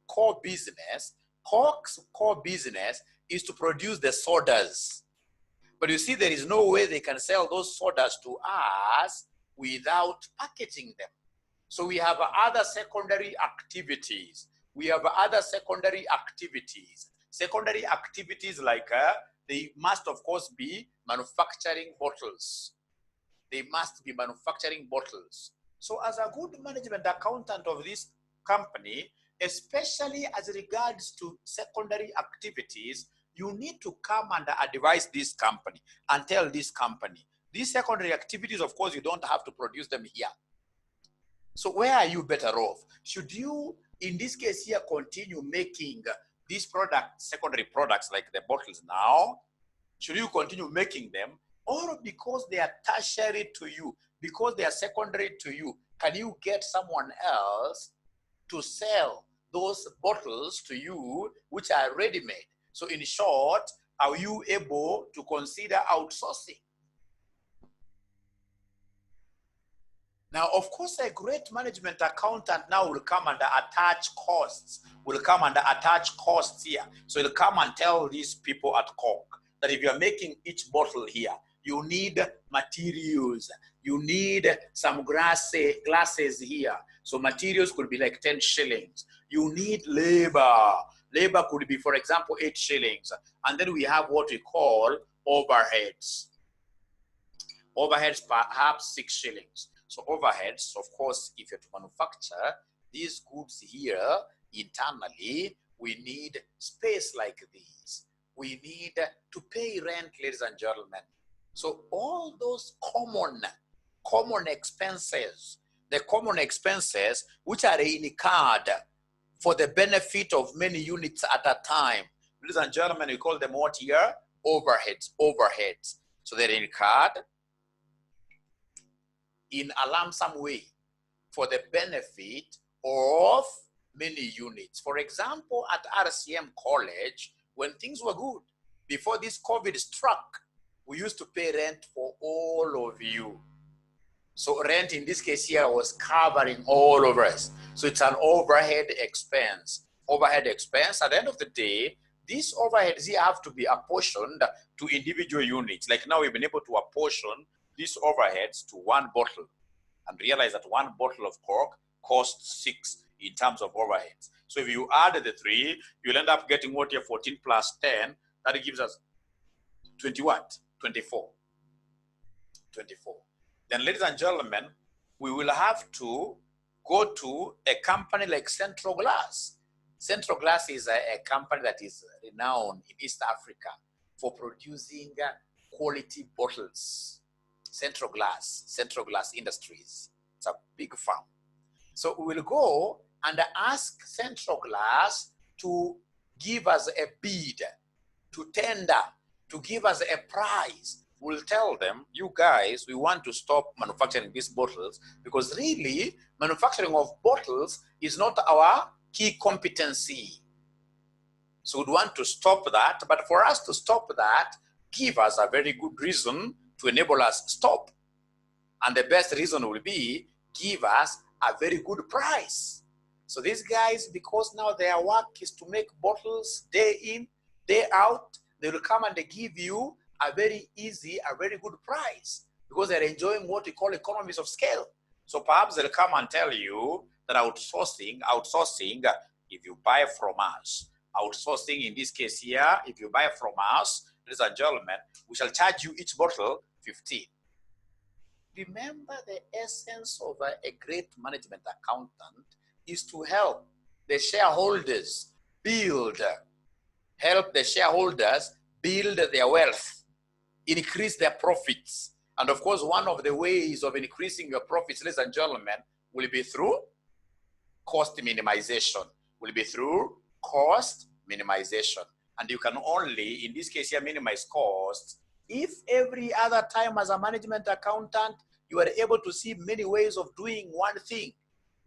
core business, Cork's core business is to produce the sodas. But you see, there is no way they can sell those sodas to us without packaging them. So we have other secondary activities. Secondary activities like they must, of course, be manufacturing bottles. So as a good management accountant of this company, especially as regards to secondary activities, you need to come and advise this company and tell this company, these secondary activities, of course, you don't have to produce them here. So where are you better off? Should you, in this case here, continue making these products, secondary products like the bottles now? Should you continue making them? Or because they are tertiary to you, because they are secondary to you, can you get someone else to sell those bottles to you which are ready-made? So in short, are you able to consider outsourcing? Now, of course, a great management accountant now will come and attach costs, here. So he'll come and tell these people at Cork that if you're making each bottle here, you need materials, you need some glasses here. So materials could be like 10 shillings. You need labor. Labor could be, for example, 8 shillings. And then we have what we call overheads. Overheads perhaps 6 shillings. So overheads, of course, if you're to manufacture these goods here internally, we need space like this. We need to pay rent, ladies and gentlemen. So all those common expenses, the common expenses which are incurred for the benefit of many units at a time, ladies and gentlemen, we call them what here? Overheads. So they're incurred in a lump sum way for the benefit of many units. For example, at RCM College, when things were good, before this COVID struck, we used to pay rent for all of you. So rent in this case here was covering all of us. So it's an overhead expense. At the end of the day, these overheads here have to be apportioned to individual units. Like now we've been able to apportion these overheads to one bottle and realize that one bottle of Coke costs 6 in terms of overheads. So if you add the 3, you'll end up getting what here, 14 plus 10, that gives us 20 what? 24. Then ladies and gentlemen, we will have to go to a company like Central Glass. Central Glass is a company that is renowned in East Africa for producing quality bottles. Central Glass Industries. It's a big firm. So we will go and ask Central Glass to give us a bid, to tender, to give us a price. We'll tell them, you guys, we want to stop manufacturing these bottles because really manufacturing of bottles is not our key competency. So we'd want to stop that, but for us to stop that, give us a very good reason to enable us to stop. And the best reason will be, give us a very good price. So these guys, because now their work is to make bottles day in, day out, they will come and they give you a very easy, a very good price because they're enjoying what we call economies of scale. So perhaps they'll come and tell you that outsourcing, if you buy from us, outsourcing in this case here, if you buy from us, ladies and gentlemen, we shall charge you each bottle 15. Remember, the essence of a great management accountant is to help the shareholders build their wealth, increase their profits. And of course, one of the ways of increasing your profits, ladies and gentlemen, will be through cost minimization. And you can only, in this case here, minimize costs if every other time as a management accountant, you are able to see many ways of doing one thing,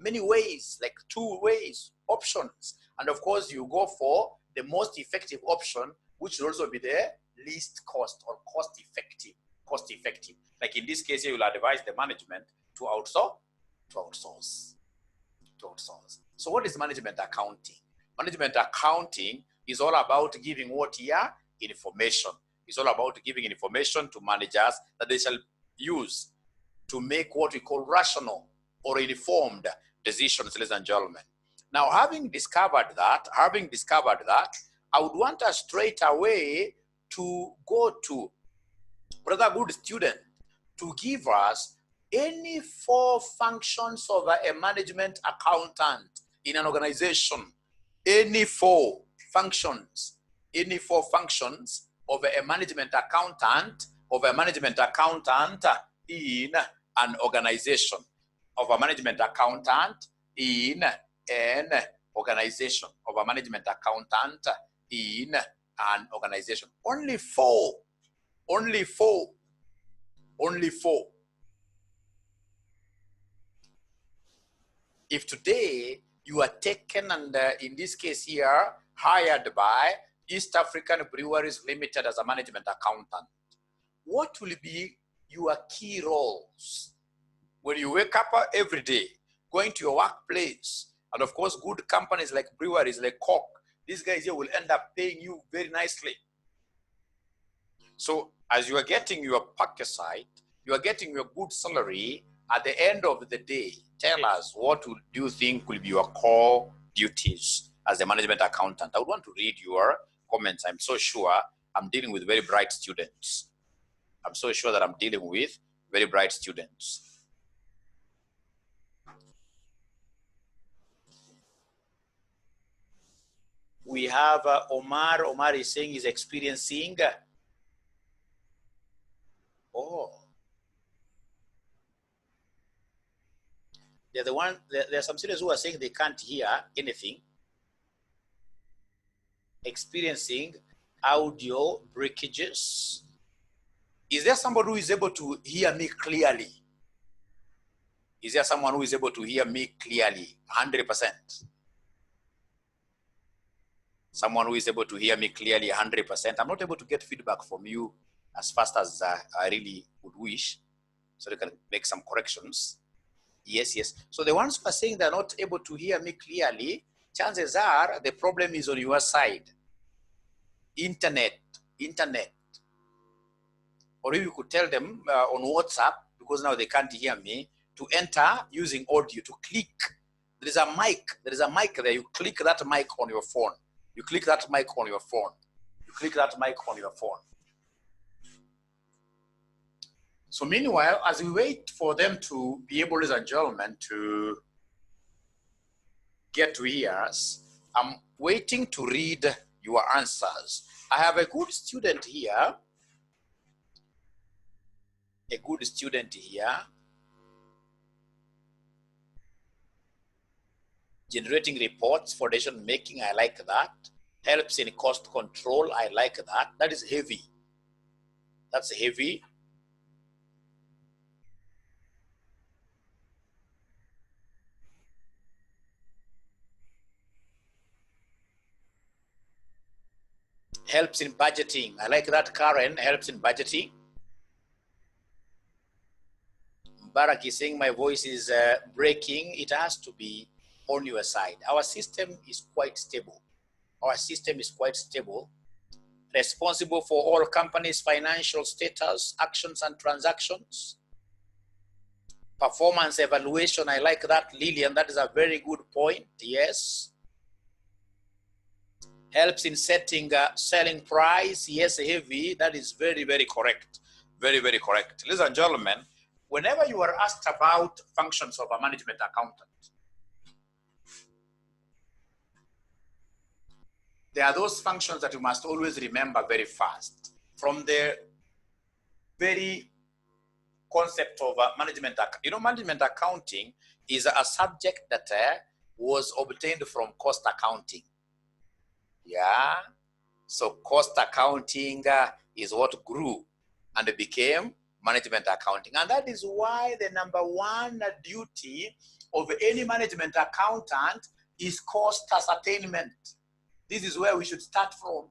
many ways, like 2 ways, options. And of course, you go for the most effective option, which will also be the least cost or cost effective. Like in this case, you will advise the management to outsource. outsource. So what is management accounting? Management accounting is all about giving what here? Information. It's all about giving information to managers that they shall use to make what we call rational or informed decisions, ladies and gentlemen. Now, having discovered that, I would want us straight away to go to brother good student to give us any 4 functions of a management accountant in an organization. Any 4 functions of a management accountant, in an organization, of a management accountant in an organization, of a management accountant in an organization. Only 4. Only 4. Only 4. If today you are taken and in this case here, hired by East African Breweries Limited as a management accountant, what will be your key roles when you wake up every day, going to your workplace? And of course, good companies like breweries, like Coke, these guys here will end up paying you very nicely. So as you are getting your pack aside, you are getting your good salary, at the end of the day, tell us what do you think will be your core duties as a management accountant. I would want to read your comments. I'm so sure I'm dealing with very bright students. I'm so sure that I'm dealing with very bright students. We have Omar. Omar is saying he's experiencing. They're the one. There are some students who are saying they can't hear anything. Experiencing audio breakages. Is there somebody who is able to hear me clearly? Is there someone who is able to hear me clearly? 100%. Someone who is able to hear me clearly 100%. I'm not able to get feedback from you as fast as I really would wish, so they can make some corrections. Yes, yes. So the ones who are saying they're not able to hear me clearly, chances are the problem is on your side. Internet. Or if you could tell them on WhatsApp, because now they can't hear me, to enter using audio, to click. There is a mic there. You click that mic on your phone. You click that mic on your phone. You click that mic on your phone. So meanwhile, as we wait for them to be able, ladies and gentlemen, to get to hear us, I'm waiting to read your answers. I have a good student here. Generating reports for decision making, I like that. Helps in cost control, I like that. That is heavy. That's heavy. Helps in budgeting. I like that, Karen. Helps in budgeting. Barak is saying my voice is breaking. It has to be on your side. Our system is quite stable. Responsible for all companies' financial status, actions and transactions. Performance evaluation, I like that, Lillian. That is a very good point. Yes. Helps in setting selling price. Yes, heavy. That is very, very correct. Very, very correct. Ladies and gentlemen, whenever you are asked about functions of a management accountant, there are those functions that you must always remember very fast. From the very concept of management, management accounting is a subject that was obtained from cost accounting. Yeah, so cost accounting is what grew and it became management accounting. And that is why the number one duty of any management accountant is cost ascertainment. This is where we should start from.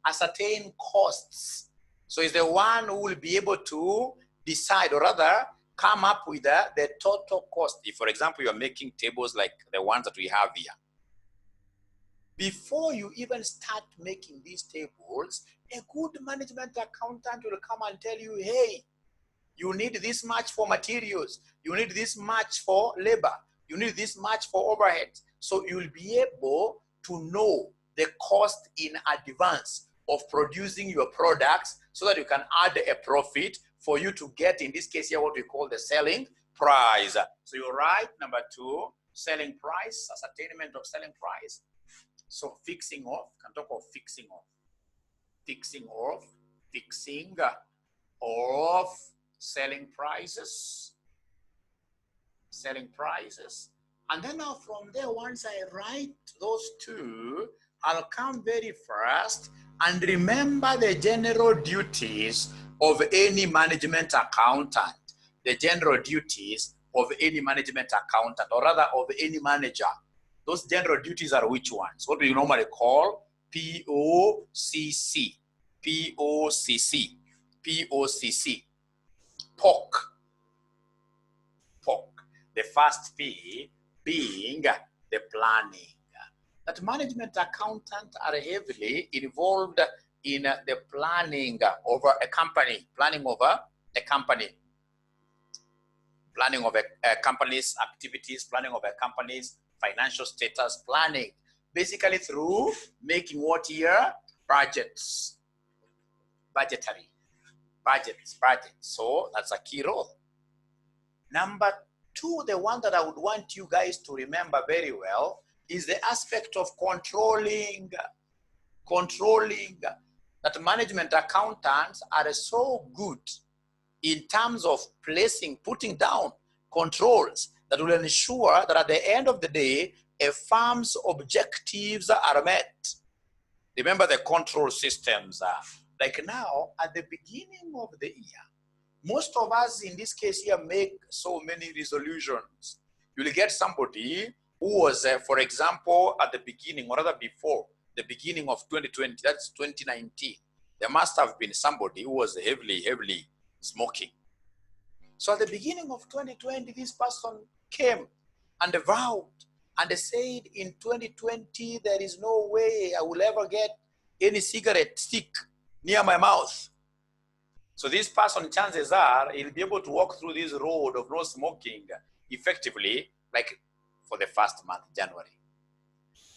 Ascertain costs. So it's the one who will be able to decide, or rather come up with the total cost. If, for example, you're making tables like the ones that we have here, before you even start making these tables, a good management accountant will come and tell you, hey, you need this much for materials, you need this much for labor, you need this much for overhead. So you'll be able to know the cost in advance of producing your products so that you can add a profit for you to get, in this case here, what we call the selling price. So you write number 2, selling price, ascertainment of selling price. So fixing off, can talk of fixing off. Fixing of selling prices. And then now from there, once I write those 2, I'll come very fast and remember the general duties of any management accountant. The general duties of any management accountant, or rather of any manager. Those general duties are which ones? What we normally call POCC. POCC. POC. The first P being the planning. That management accountants are heavily involved in the planning over a company, planning of a company's activities, planning of a company's financial status, planning, basically through making what here? Budgets. Budgets. So that's a key role. Number 2, the one that I would want you guys to remember very well, is the aspect of controlling. That management accountants are so good in terms of putting down controls that will ensure that at the end of the day, a firm's objectives are met. Remember the control systems. Like now, at the beginning of the year, most of us in this case here make so many resolutions. You'll get somebody who was, for example, at the beginning, or rather before the beginning of 2020, that's 2019, there must have been somebody who was heavily smoking. So at the beginning of 2020, this person came and vowed and said, in 2020, there is no way I will ever get any cigarette stick near my mouth. So this person, chances are, he'll be able to walk through this road of no smoking effectively, like for the first month, January.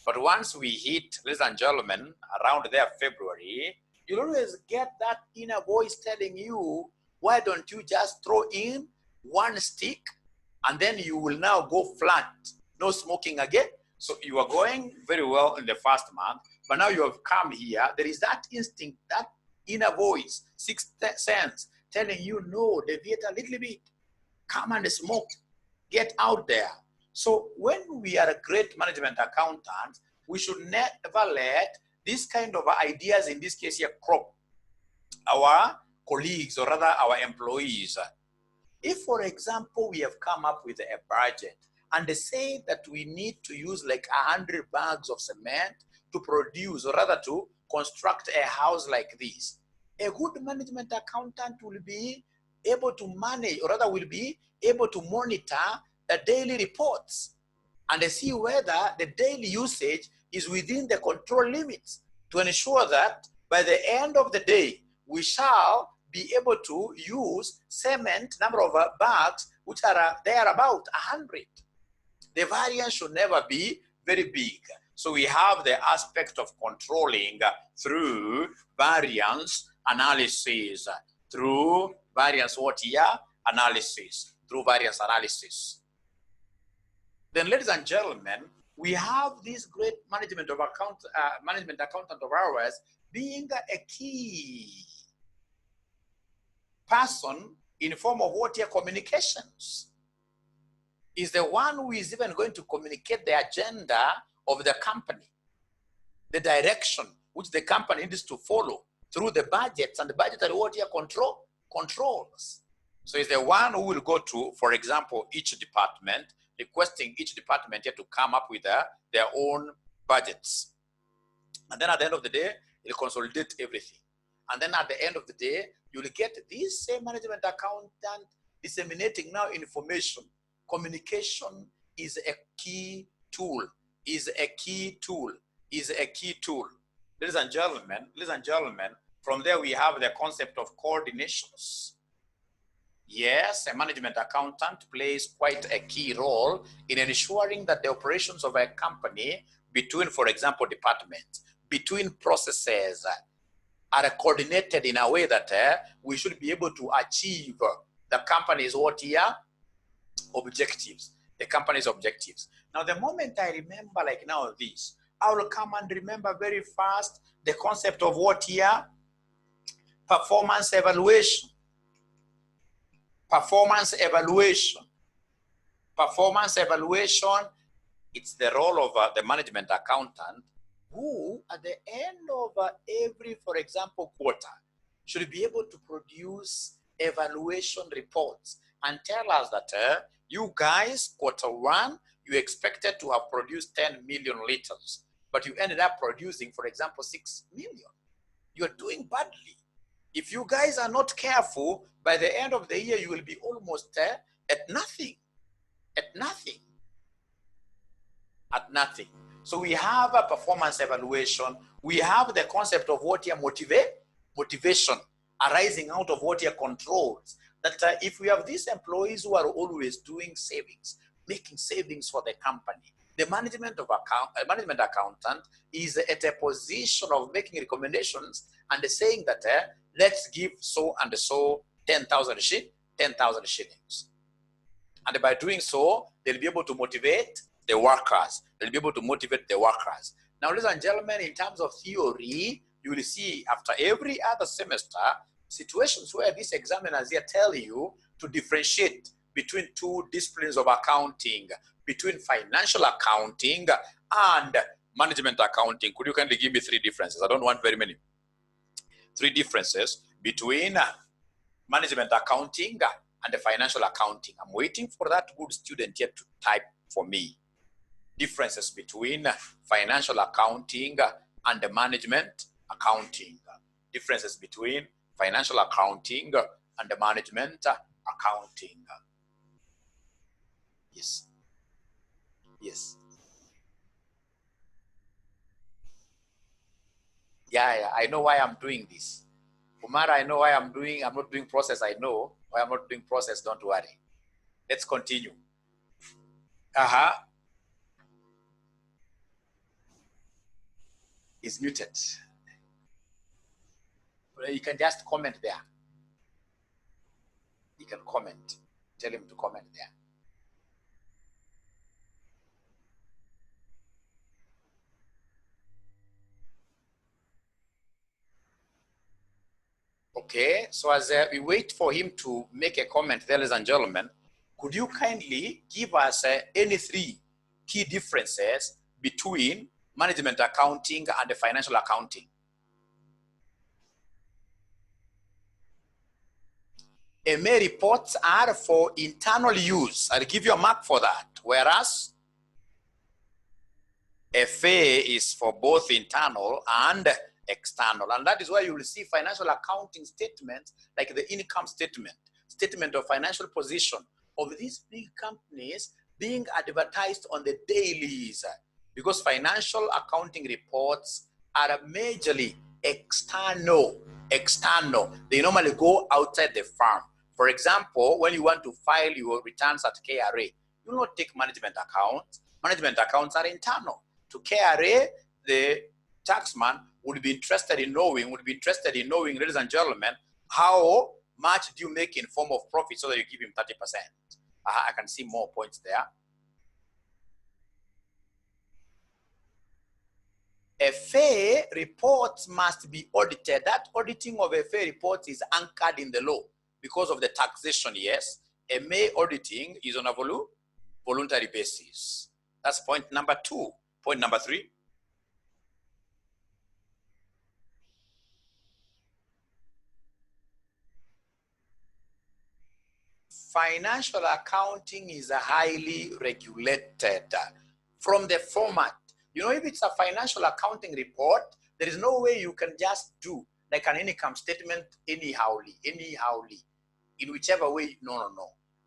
But once we hit, ladies and gentlemen, around there, February, you'll always get that inner voice telling you, why don't you just throw in one stick and then you will now go flat, no smoking again. So you are going very well in the first month, but now you have come here. There is that instinct, that inner voice, sixth sense, telling you, no, deviate a little bit, come and smoke, get out there. So when we are a great management accountant, we should never let this kind of ideas, in this case here, crop our colleagues, or rather our employees. If, for example, we have come up with a budget and they say that we need to use like 100 bags of cement to produce, or rather to construct a house like this, a good management accountant will be able to manage, or rather will be able to monitor the daily reports and see whether the daily usage is within the control limits, to ensure that by the end of the day, we shall be able to use cement, number of bags, which are there about 100. The variance should never be very big. So we have the aspect of controlling through variance analysis, through variance analysis. Then, ladies and gentlemen, we have this great management accountant of ours being a key person in form of communications. Is the one who is even going to communicate the agenda of the company, the direction which the company needs to follow through the budgets and the budgetary controls. So it's the one who will go to, for example, each department, requesting each department here to come up with their own budgets. And then at the end of the day, it'll consolidate everything. And then at the end of the day, you'll get this same management accountant disseminating now information. Communication is a key tool, is a key tool, is a key tool. Ladies and gentlemen, from there we have the concept of coordinations. Yes, a management accountant plays quite a key role in ensuring that the operations of a company between, for example, departments, between processes are coordinated in a way that we should be able to achieve the company's what here? Objectives. The company's objectives. Now, the moment I remember like now this, I will come and remember very fast the concept of what here? Performance evaluation. Performance evaluation. Performance evaluation, it's the role of the management accountant who at the end of every, for example, quarter, should be able to produce evaluation reports and tell us that you guys, quarter one, you expected to have produced 10 million liters, but you ended up producing, for example, 6 million. You're doing badly. If you guys are not careful, by the end of the year, you will be almost at nothing. At nothing. At nothing. So we have a performance evaluation. We have the concept of what your motivation arising out of what your controls. That if we have these employees who are always doing savings, making savings for the company, the management accountant is at a position of making recommendations and saying that let's give so and so 10,000 shillings. And by doing so, they'll be able to motivate the workers. They'll be able to motivate the workers. Now, ladies and gentlemen, in terms of theory, you will see after every other semester, situations where these examiners here tell you to differentiate between two disciplines of accounting, between financial accounting and management accounting. Could you kindly give me 3 differences? I don't want very many. 3 differences between management accounting and the financial accounting. I'm waiting for that good student here to type for me. Differences between financial accounting and the management accounting. Differences between financial accounting and the management accounting. Yes. Yes. Yeah, I know why I'm doing this. Umar, I know why I'm not doing process. I know why I'm not doing process. Don't worry. Let's continue. Is muted. You can just comment there. You can comment. Tell him to comment there. Okay, so as we wait for him to make a comment there, ladies and gentlemen, could you kindly give us any 3 key differences between management accounting and the financial accounting? MA reports are for internal use. I'll give you a mark for that. Whereas FA is for both internal and external. And that is why you will see financial accounting statements like the income statement, statement of financial position of these big companies being advertised on the dailies, because financial accounting reports are majorly external. They normally go outside the firm. For example, when you want to file your returns at KRA, you will not take management accounts. Management accounts are internal. To KRA, the taxman would be interested in knowing, ladies and gentlemen, how much do you make in form of profit so that you give him 30%. I can see more points there. FA reports must be audited. That auditing of FA reports is anchored in the law because of the taxation, yes. MA auditing is on a voluntary basis. That's point number 2. Point number 3. Financial accounting is highly regulated from the format. You know, if it's a financial accounting report, there is no way you can just do like an income statement anyhowly. in whichever way. No.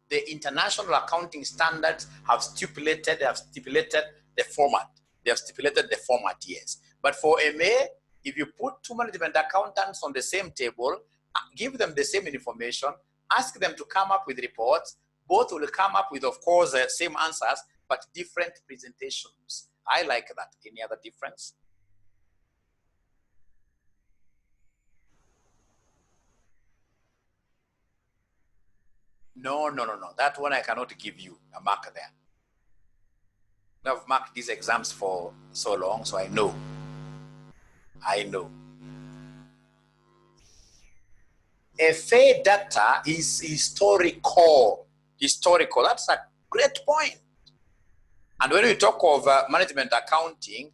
The international accounting standards have stipulated the format. They have stipulated the format, yes. But for MA, if you put two management accountants on the same table, give them the same information, ask them to come up with reports, both will come up with, of course, the same answers, but different presentations. I like that. Any other difference? No. That one I cannot give you a mark there. I've marked these exams for so long, so I know. FA data is historical. That's a great point. And when we talk of management accounting,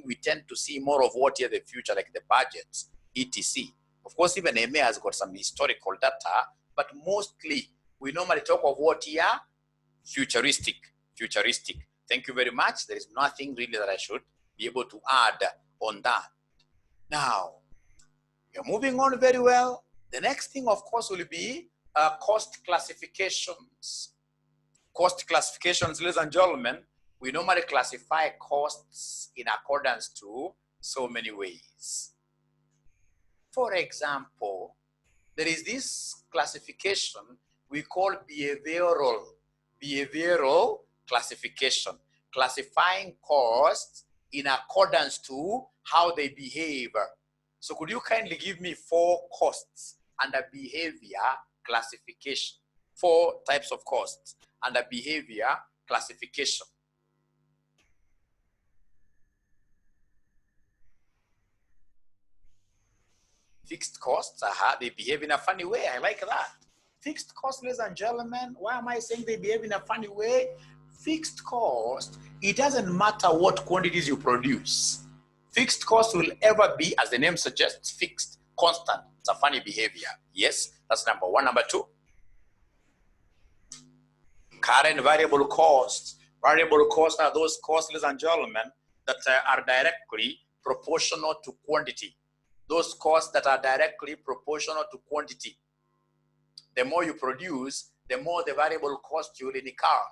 we tend to see more of what here the future, like the budgets, etc. Of course, even MA has got some historical data, but mostly we normally talk of what here? Futuristic. Thank you very much. There is nothing really that I should be able to add on that. Now, you're moving on very well. The next thing, of course, will be cost classifications. Cost classifications, ladies and gentlemen, we normally classify costs in accordance to so many ways. For example, there is this classification we call behavioral classification, classifying costs in accordance to how they behave. So could you kindly give me 4 costs under behavior classification? 4 types of costs under behavior classification. Fixed costs, they behave in a funny way. I like that. Fixed costs, ladies and gentlemen, why am I saying they behave in a funny way? Fixed cost, it doesn't matter what quantities you produce. Fixed cost will ever be, as the name suggests, fixed, constant. It's a funny behavior. Yes, that's number 1. Number 2, current variable costs. Variable costs are those costs, ladies and gentlemen, that are directly proportional to quantity. Those costs that are directly proportional to quantity. The more you produce, the more the variable cost you will incur.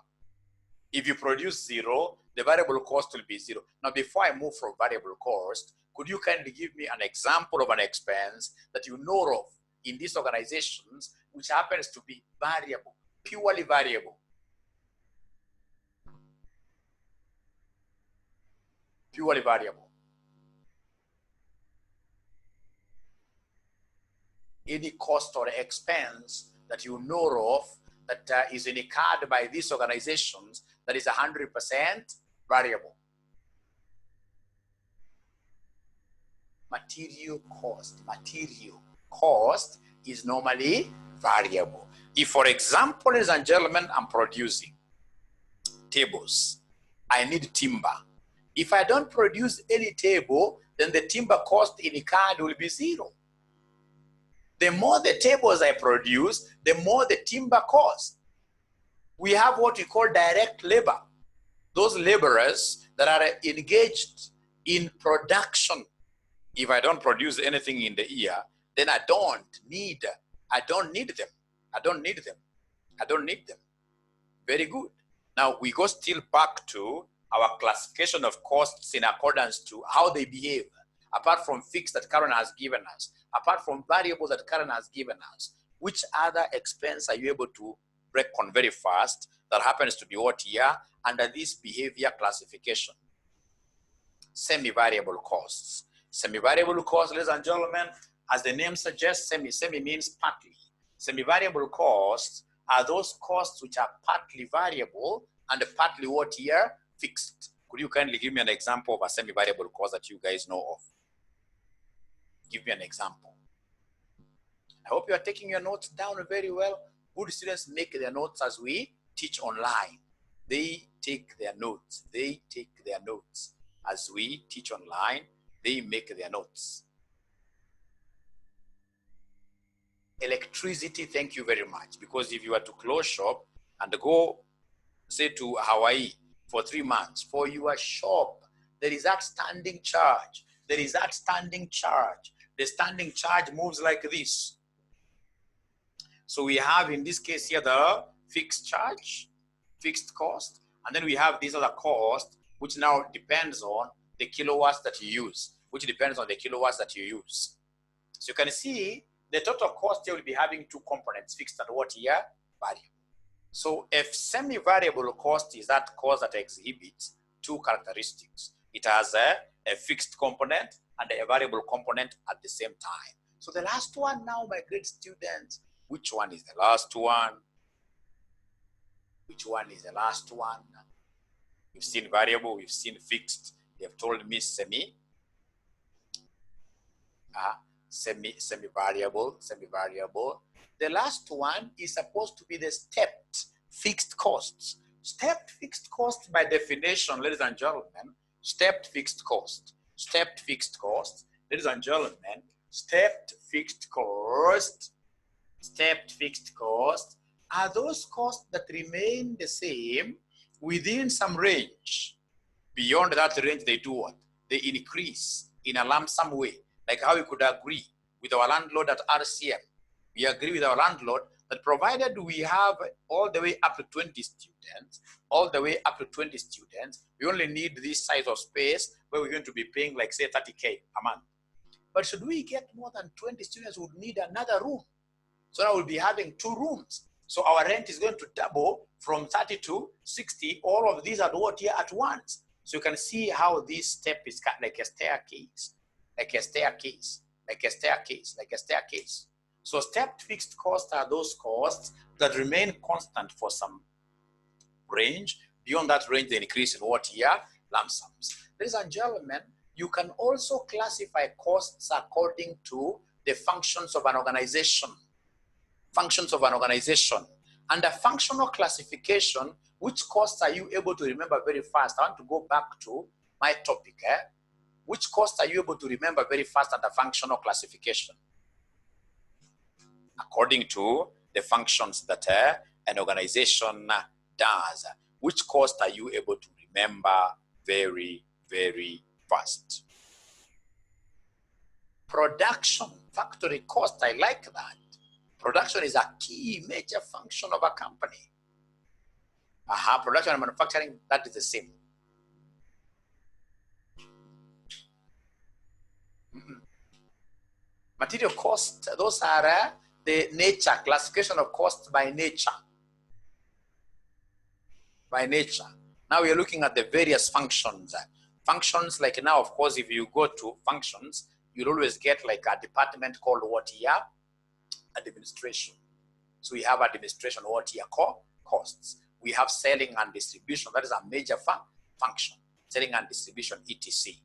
If you produce 0, the variable cost will be 0. Now, before I move from variable cost, could you kindly give me an example of an expense that you know of in these organizations which happens to be variable, purely variable? Purely variable. Any cost or expense that you know of that is incurred by these organizations that is 100% variable. Material cost is normally variable. If, for example, ladies and gentlemen, I'm producing tables, I need timber. If I don't produce any table, then the timber cost incurred will be 0. The more the tables I produce, the more the timber cost. We have what we call direct labor. Those laborers that are engaged in production. If I don't produce anything in the year, then I don't need them. Very good. Now we go still back to our classification of costs in accordance to how they behave. Apart from fixed that Karen has given us, apart from variables that Karen has given us, which other expense are you able to reckon very fast that happens to be what here under this behavior classification? Semi-variable costs. Semi-variable costs, ladies and gentlemen, as the name suggests, semi means partly. Semi-variable costs are those costs which are partly variable and partly what here? Fixed. Could you kindly give me an example of a semi-variable cost that you guys know of? Give me an example. I hope you are taking your notes down very well. Good students make their notes as we teach online. They take their notes. As we teach online, they make their notes. Electricity, thank you very much. Because if you are to close shop and go, say, to Hawaii for 3 months, for your shop, there is that standing charge. The standing charge moves like this. So we have in this case here the fixed charge, fixed cost, and then we have these other cost, which now depends on the kilowatts that you use, which depends on the kilowatts that you use. So you can see the total cost here will be having two components, fixed and what here? Variable. So if semi-variable cost is that cost that exhibits two characteristics. It has a fixed component and a variable component at the same time. So the last one now, my great students, which one is the last one? Which one is the last one? We've seen variable, we've seen fixed. They have told me semi-variable. The last one is supposed to be the stepped fixed costs. Stepped fixed cost by definition, ladies and gentlemen, stepped fixed cost, ladies and gentlemen, stepped fixed cost are those costs that remain the same within some range. Beyond that range, they do what? They increase in a lump sum way, like how we could agree with our landlord at RCM. We agree with our landlord that provided we have all the way up to 20 students, we only need this size of space where we're going to be paying like say 30K a month. But should we get more than 20 students, we would need another room. So now we'll be having 2 rooms. So our rent is going to double from 30 to 60. All of these are what here at once. So you can see how this step is cut like a staircase, So stepped fixed costs are those costs that remain constant for some range. Beyond that range, they increase in what here? Lump sums. Ladies and gentlemen, you can also classify costs according to the functions of an organization. And a functional classification, which costs are you able to remember very fast? I want to go back to my topic. Which costs are you able to remember very fast under functional classification? According to the functions that an organization does, which cost are you able to remember very, very fast? Production, factory cost, I like that. Production is a key major function of a company. Production and manufacturing, that is the same. Material cost, those are the nature, classification of costs by nature. Now we are looking at the various functions. Functions like now, of course, if you go to functions, you'll always get like a department called what here? Administration. So we have administration, what here? Costs. We have selling and distribution. That is a major function. Selling and distribution, etc.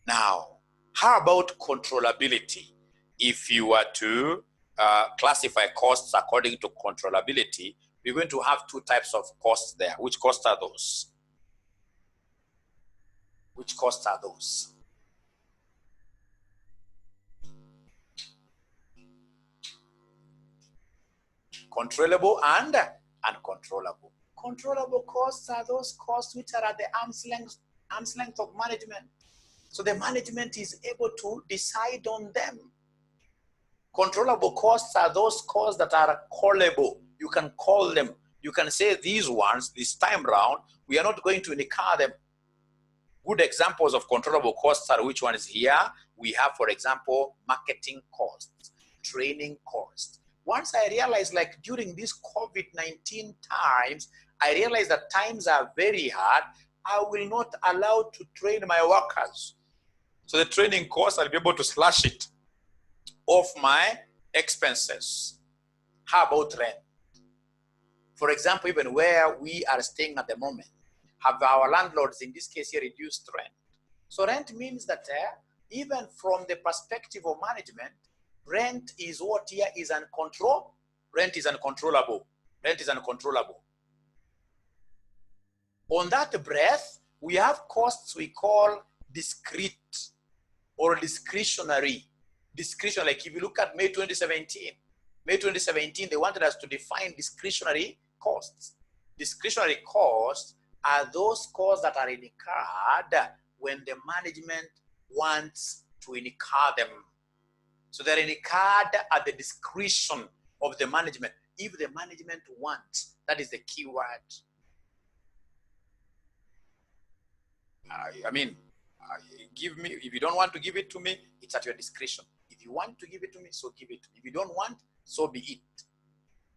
Now, how about controllability? If you were to classify costs according to controllability, we're going to have 2 types of costs there. Which costs are those? Controllable and uncontrollable. Controllable costs are those costs which are at the arm's length of management. So the management is able to decide on them. Controllable costs are those costs that are callable. You can call them. You can say these ones, this time round, we are not going to incur them. Good examples of controllable costs are which ones here? We have, for example, marketing costs, training costs. Once I realized, like during these COVID-19 times, I realized that times are very hard. I will not allow to train my workers. So the training costs, I'll be able to slash it off my expenses. How about rent? For example, even where we are staying at the moment, have our landlords, in this case here, reduced rent. So rent means that even from the perspective of management, rent is what here is uncontrollable. Rent is uncontrollable. On that breath, we have costs we call discrete or discretionary. Discretionary, like if you look at May 2017, they wanted us to define discretionary costs. Discretionary costs are those costs that are incurred when the management wants to incur them. So they're incurred at the discretion of the management. If the management wants, that is the key word. Give me, if you don't want to give it to me, it's at your discretion. If you want to give it to me, so give it to me. If you don't want, so be it.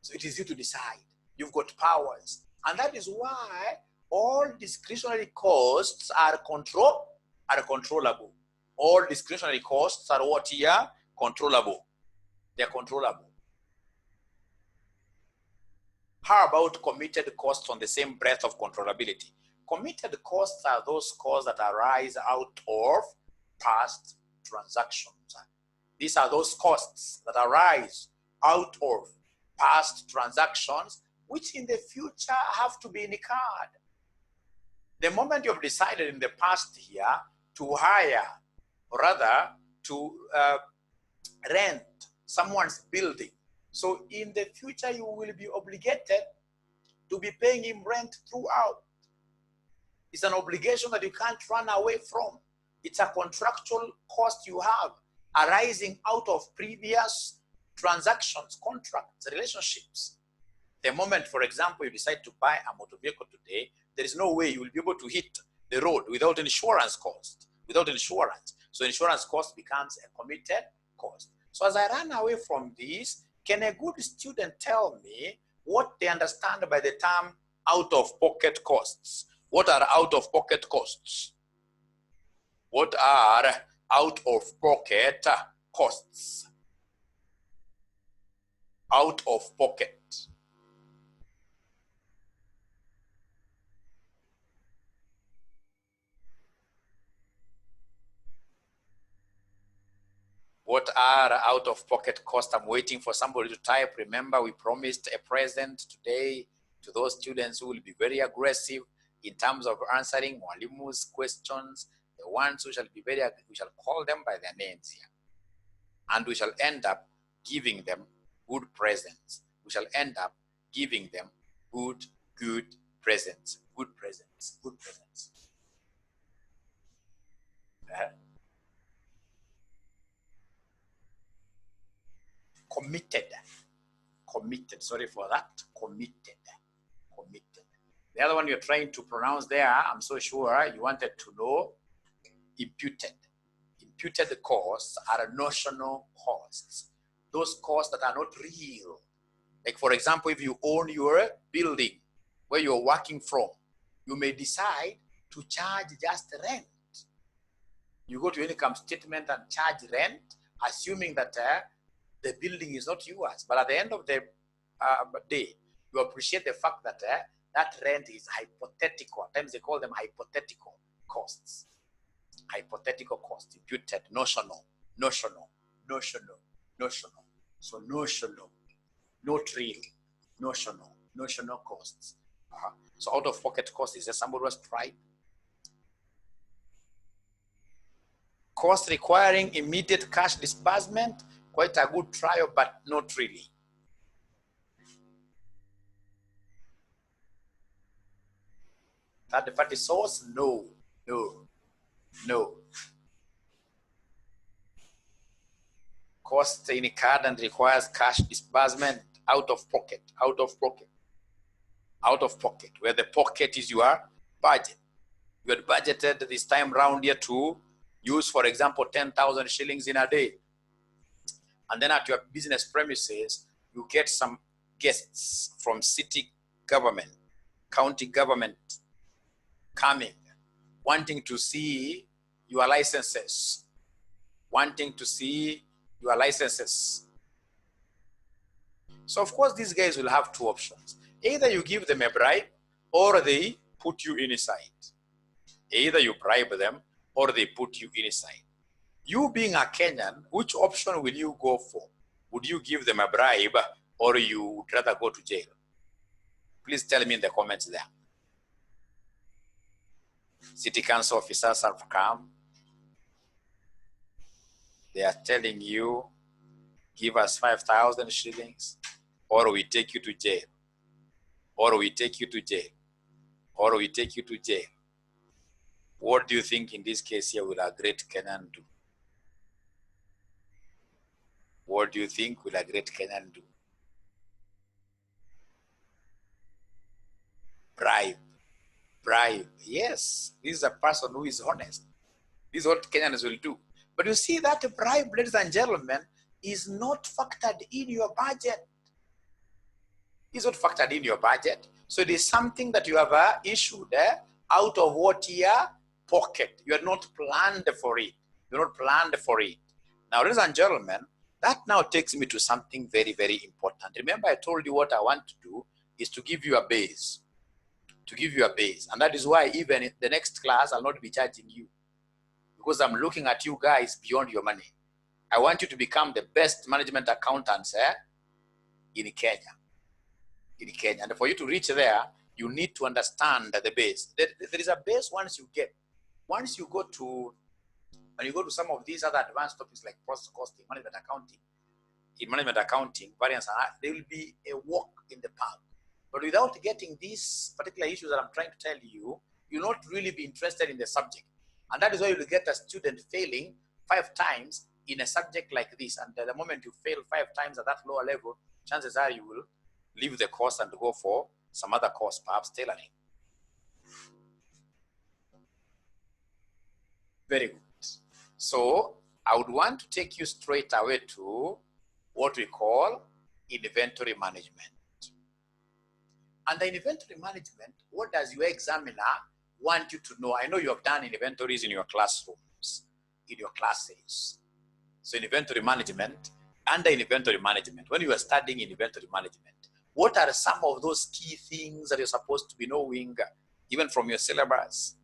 So it is you to decide. You've got powers. And that is why all discretionary costs are controllable. All discretionary costs are what here? Controllable. They're controllable. How about committed costs on the same breadth of controllability? Committed costs are those costs that arise out of past transactions. These are those costs that arise out of past transactions, which in the future have to be incurred. The moment you've decided in the past here to hire, or rather to rent someone's building, so in the future you will be obligated to be paying him rent throughout. It's an obligation that you can't run away from. It's a contractual cost you have arising out of previous transactions, contracts, relationships. The moment, for example, you decide to buy a motor vehicle today, there is no way you will be able to hit the road without insurance cost, without insurance. So insurance cost becomes a committed cost. So as I run away from this, can a good student tell me what they understand by the term out-of-pocket costs? What are out-of-pocket costs? What are out-of-pocket costs? Out-of-pocket. What are out-of-pocket costs? I'm waiting for somebody to type. Remember, we promised a present today to those students who will be very aggressive in terms of answering Mwalimu's questions. The ones who shall be very, we shall call them by their names here. And we shall end up giving them good presents. We shall end up giving them good presents. Good presents. Good presents. Committed, sorry for that, committed. The other one you're trying to pronounce there, I'm so sure you wanted to know, imputed. Imputed costs are notional costs. Those costs that are not real. Like for example, if you own your building where you're working from, you may decide to charge just rent. You go to your income statement and charge rent, assuming that the building is not yours. But at the end of the day, you appreciate the fact that that rent is hypothetical. At times they call them hypothetical costs. Hypothetical costs, imputed, notional. So notional, not real, notional costs. So out-of-pocket cost is just somebody who has tried. Cost requiring immediate cash disbursement, quite a good trial, but not really. Third-party source, no. Cost incurred and requires cash disbursement, out of pocket, where the pocket is your budget. You had budgeted this time round here to use, for example, 10,000 shillings in a day. And then at your business premises, you get some guests from city government, county government coming, wanting to see your licenses, So of course, these guys will have two options. Either you give them a bribe or they put you inside. Either you bribe them or they put you inside. You being a Kenyan, which option will you go for? Would you give them a bribe or you would rather go to jail? Please tell me in the comments there. City council officers have come. They are telling you, give us 5,000 shillings or we take you to jail. Or we take you to jail. Or we take you to jail. What do you think in this case here will a great Kenyan do? What do you think will a great Kenyan do? Bribe. Bribe. Yes, this is a person who is honest. This is what Kenyans will do. But you see that bribe, ladies and gentlemen, is not factored in your budget. It's not factored in your budget. So it is something that you have issued out of what year pocket. You are not planned for it. You're not planned for it. Now, ladies and gentlemen, that now takes me to something very, very important. Remember, I told you what I want to do is to give you a base. To give you a base. And that is why even in the next class, I'll not be charging you. Because I'm looking at you guys beyond your money. I want you to become the best management accountants in Kenya. In Kenya. And for you to reach there, you need to understand the base. There is a base once you get. Once you go to, when you go to some of these other advanced topics like process costing, management accounting, in management accounting, variance analysis, there will be a walk in the park. But without getting these particular issues that I'm trying to tell you, you'll not really be interested in the subject. And that is why you'll get a student failing 5 times in a subject like this. And the moment you fail 5 times at that lower level, chances are you will leave the course and go for some other course, perhaps tailoring. Very good. So I would want to take you straight away to what we call inventory management. Under inventory management, what does your examiner want you to know? I know you have done inventories in your classrooms, in your classes. So inventory management, under inventory management, when you are studying inventory management, what are some of those key things that you're supposed to be knowing, even from your syllabus?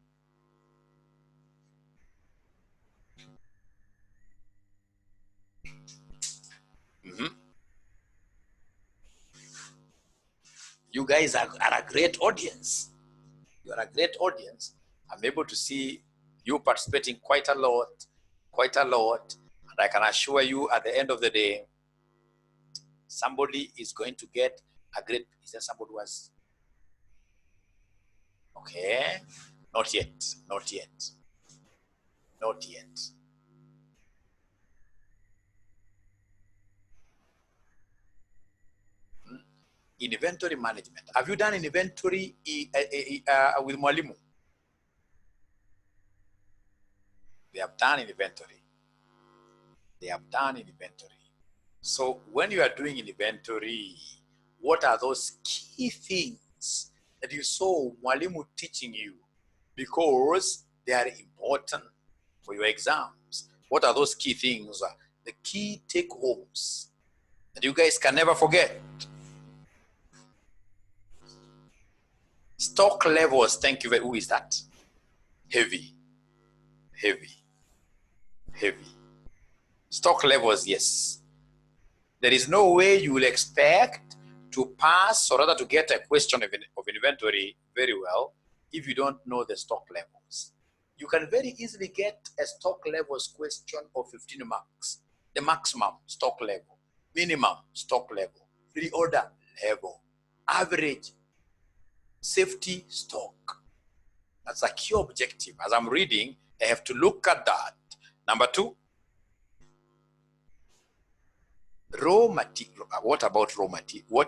You guys are a great audience. You are a great audience. I'm able to see you participating quite a lot. And I can assure you at the end of the day, somebody is going to get a great, is there somebody who has, okay, not yet. Inventory management. Have you done an inventory with Mwalimu? They have done inventory. So when you are doing inventory, what are those key things that you saw Mwalimu teaching you because they are important for your exams? What are those key things, the key take-homes that you guys can never forget? Stock levels, thank you. Who is that? Heavy. Stock levels, yes. There is no way you will expect to pass or rather to get a question of inventory very well if you don't know the stock levels. You can very easily get a stock levels question of 15 marks. The maximum stock level, minimum stock level, reorder level, average, safety stock. That's a key objective. As I'm reading, I have to look at that. Number 2, raw material. What about raw material?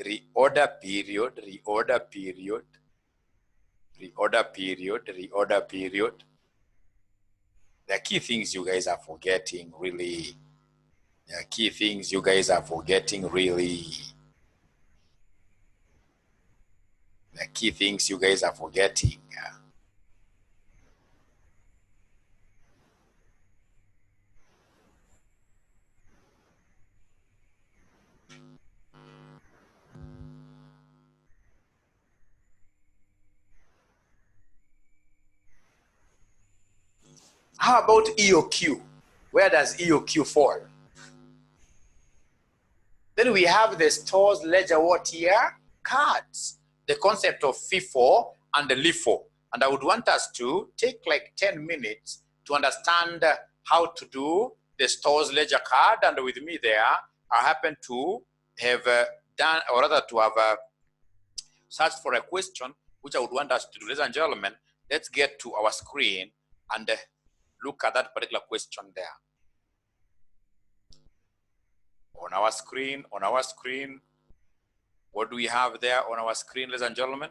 Reorder period. The key things you guys are forgetting, really. How about EOQ? Where does EOQ fall? Then we have the stores ledger what year? Cards. The concept of FIFO and the LIFO. And I would want us to take like 10 minutes to understand how to do the stores ledger card. And with me there, I happen to have done, or rather to have searched for a question which I would want us to do. Ladies and gentlemen, let's get to our screen and look at that particular question there. On our screen, What do we have there on our screen, ladies and gentlemen?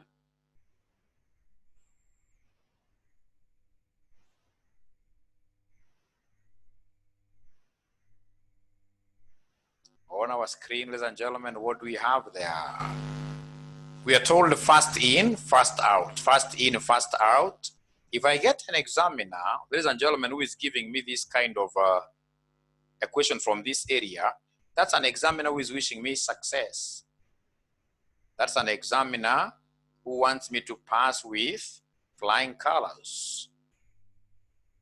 On our screen, ladies and gentlemen, what do we have there? We are told first in, first out, first in, first out. If I get an examiner, ladies and gentlemen, who is giving me this kind of a question from this area, that's an examiner who is wishing me success. That's an examiner who wants me to pass with flying colors.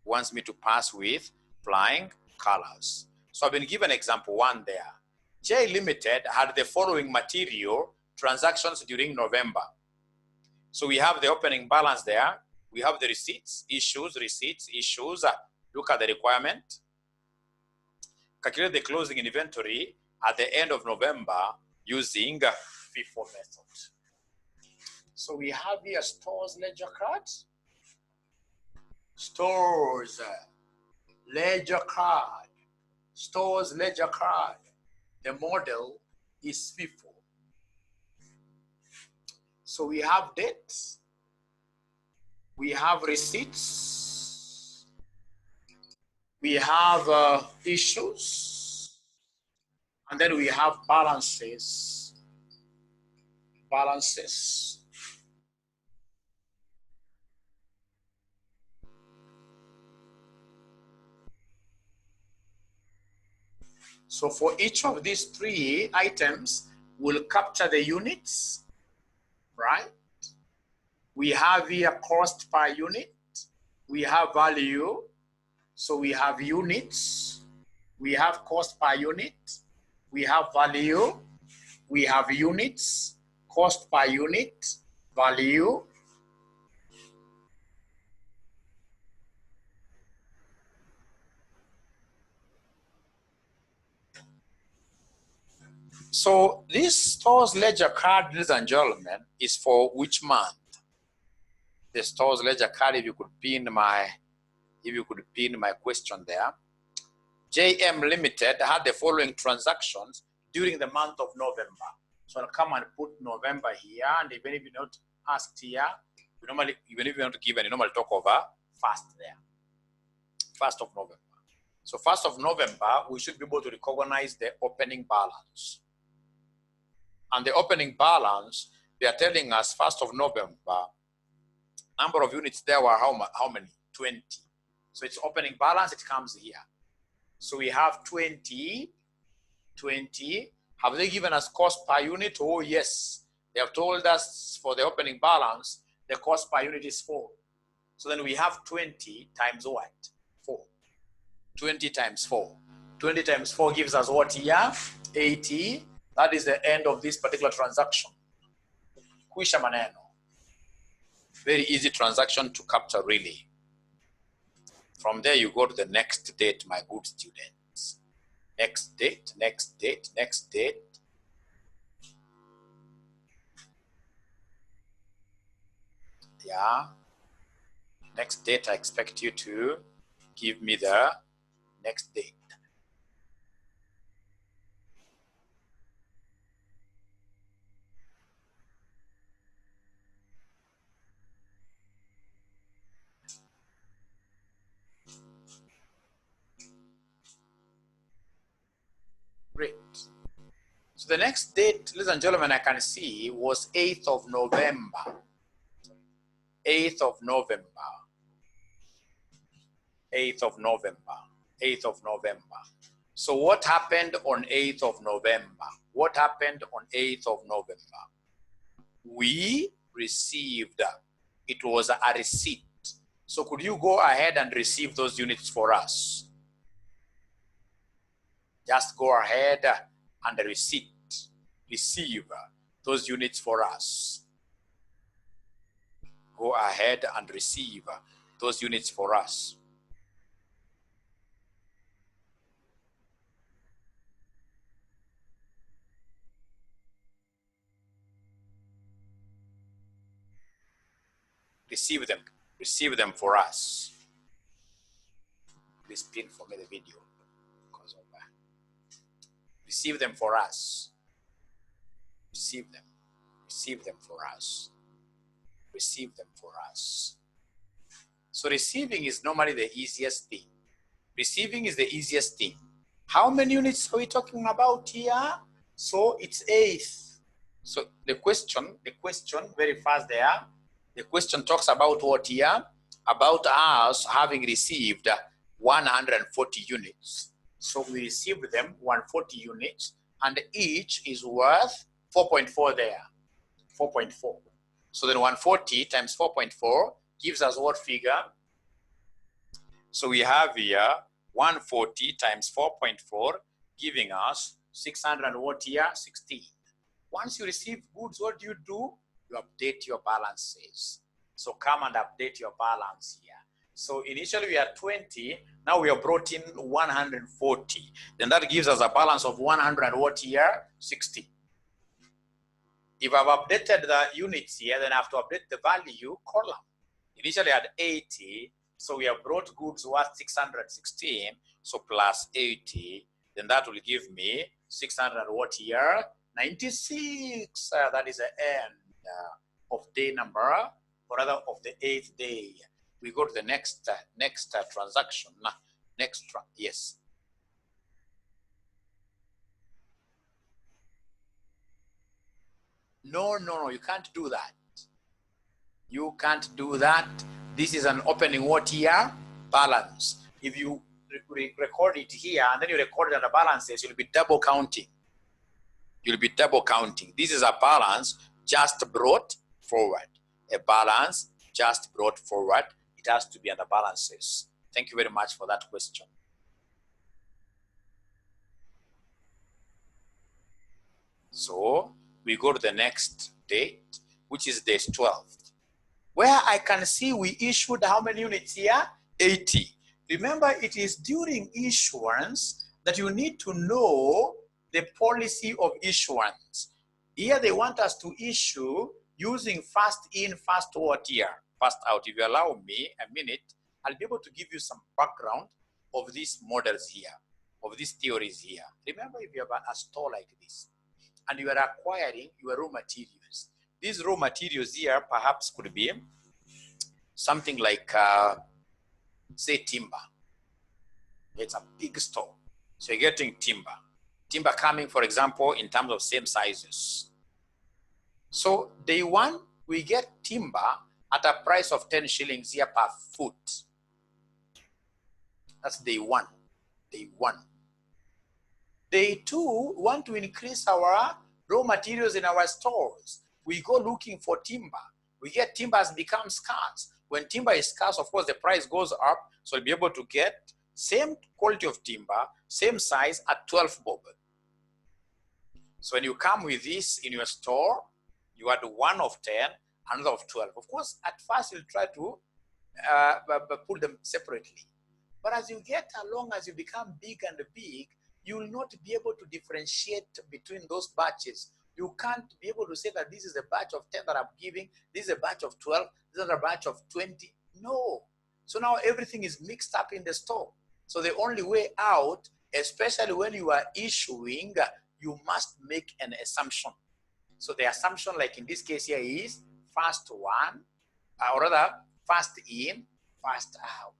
Wants me to pass with flying colors. So I've been given example 1 there. J Limited had the following material transactions during November. So we have the opening balance there. We have the receipts, issues, Look at the requirement. Calculate the closing inventory at the end of November using FIFO method. So we have here stores ledger card. Stores ledger card. Stores ledger card. The model is FIFO. So we have debts. We have receipts. We have issues. And then we have balances. Balances. So for each of these 3 items, we'll capture the units, right? We have here cost per unit. We have value. So we have units. We have cost per unit. We have value. We have units, cost per unit, value. So this stores ledger card, ladies and gentlemen, is for which month? The stores ledger card, if you could pin my question there. JM Limited had the following transactions during the month of November. So I'll come and put November here, and even if you're not asked here, we normally, even if you want to give any normal talk over first there. 1st of November. So 1st of November, we should be able to recognize the opening balance. And the opening balance, they are telling us 1st of November, number of units there were how many? 20. So it's opening balance, it comes here. So we have 20. Have they given us cost per unit? Oh, yes. They have told us for the opening balance, the cost per unit is 4. So then we have 20 times what? 4. 20 times 4. 20 times 4 gives us what here? 80. That is the end of this particular transaction. Kuisha maneno. Very easy transaction to capture, really. From there, you go to the next date, my good students. Next date, next date, next date. Yeah. Next date, I expect you to give me the next date. Great. So the next date, ladies and gentlemen, I can see was 8th of November. 8th of November. 8th of November. 8th of November. So what happened on 8th of November? What happened on 8th of November? We received, it was a receipt. So could you go ahead and receive those units for us? Just go ahead and receive those units for us. Go ahead and receive those units for us. Receive them for us. Please pin for me the video because of that. Receive them for us. Receive them. receive them for us. Receive them for us. So receiving is normally the easiest thing. Receiving is the easiest thing. How many units are we talking about here? So it's 8. So the question very fast there, the question talks about what here? About us having received 140 units. So we received them 140 units, and each is worth 4.4 there, 4.4. So then 140 times 4.4 gives us what figure? So we have here 140 times 4.4 giving us 600 what here? 16. Once you receive goods, what do? You update your balances. So come and update your balance here. So initially we had 20, now we have brought in 140. Then that gives us a balance of 100 what here? 60. If I've updated the units here, then I have to update the value column. Initially I had 80, so we have brought goods worth 616, so plus 80, then that will give me 600 what here? 96. That is the end of day number, or rather of the 8th day. We go to the next transaction. Yes. No, you can't do that. You can't do that. This is an opening what here? Balance. If you record it here and then you record it under balances, you'll be double counting. You'll be double counting. This is a balance just brought forward. A balance just brought forward. It has to be under balances. Thank you very much for that question. So we go to the next date, which is date 12th, where I can see we issued how many units here? 80. Remember, it is during issuance that you need to know the policy of issuance. Here they want us to issue using first in, first what here? First out. If you allow me a minute, I'll be able to give you some background of these models here, of these theories here. Remember, if you have a store like this, and you are acquiring your raw materials, these raw materials here perhaps could be something like, say, timber. It's a big store. So you're getting timber. Timber coming, for example, in terms of same sizes. So day one, we get timber at a price of 10 shillings here per foot. That's day one. Day one. Day two, we want to increase our raw materials in our stores. We go looking for timber. We get timber has become scarce. When timber is scarce, of course, the price goes up. So we'll be able to get same quality of timber, same size at 12 bob. So when you come with this in your store, you add one of 10, another of 12. Of course, at first you'll try to put them separately. But as you get along, as you become big and big, you will not be able to differentiate between those batches. You can't be able to say that this is a batch of 10 that I'm giving, this is a batch of 12, this is a batch of 20. No. So now everything is mixed up in the store. So the only way out, especially when you are issuing, you must make an assumption. So the assumption, like in this case here, is first one, or rather, first in, first out.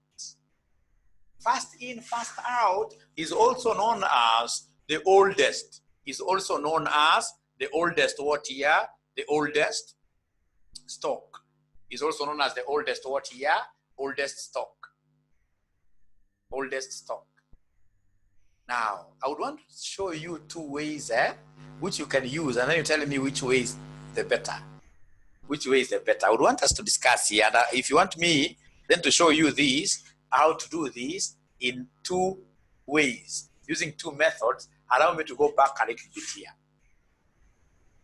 First in, first out is also known as the oldest. Is also known as the oldest what here? The oldest stock. Is also known as the oldest what here? Oldest stock. Oldest stock. Now, I would want to show you two ways which you can use, and then you tell me which way is the better. Which way is the better? I would want us to discuss here. And if you want me then to show you this, how to do this in two ways, using two methods, allow me to go back a little bit here.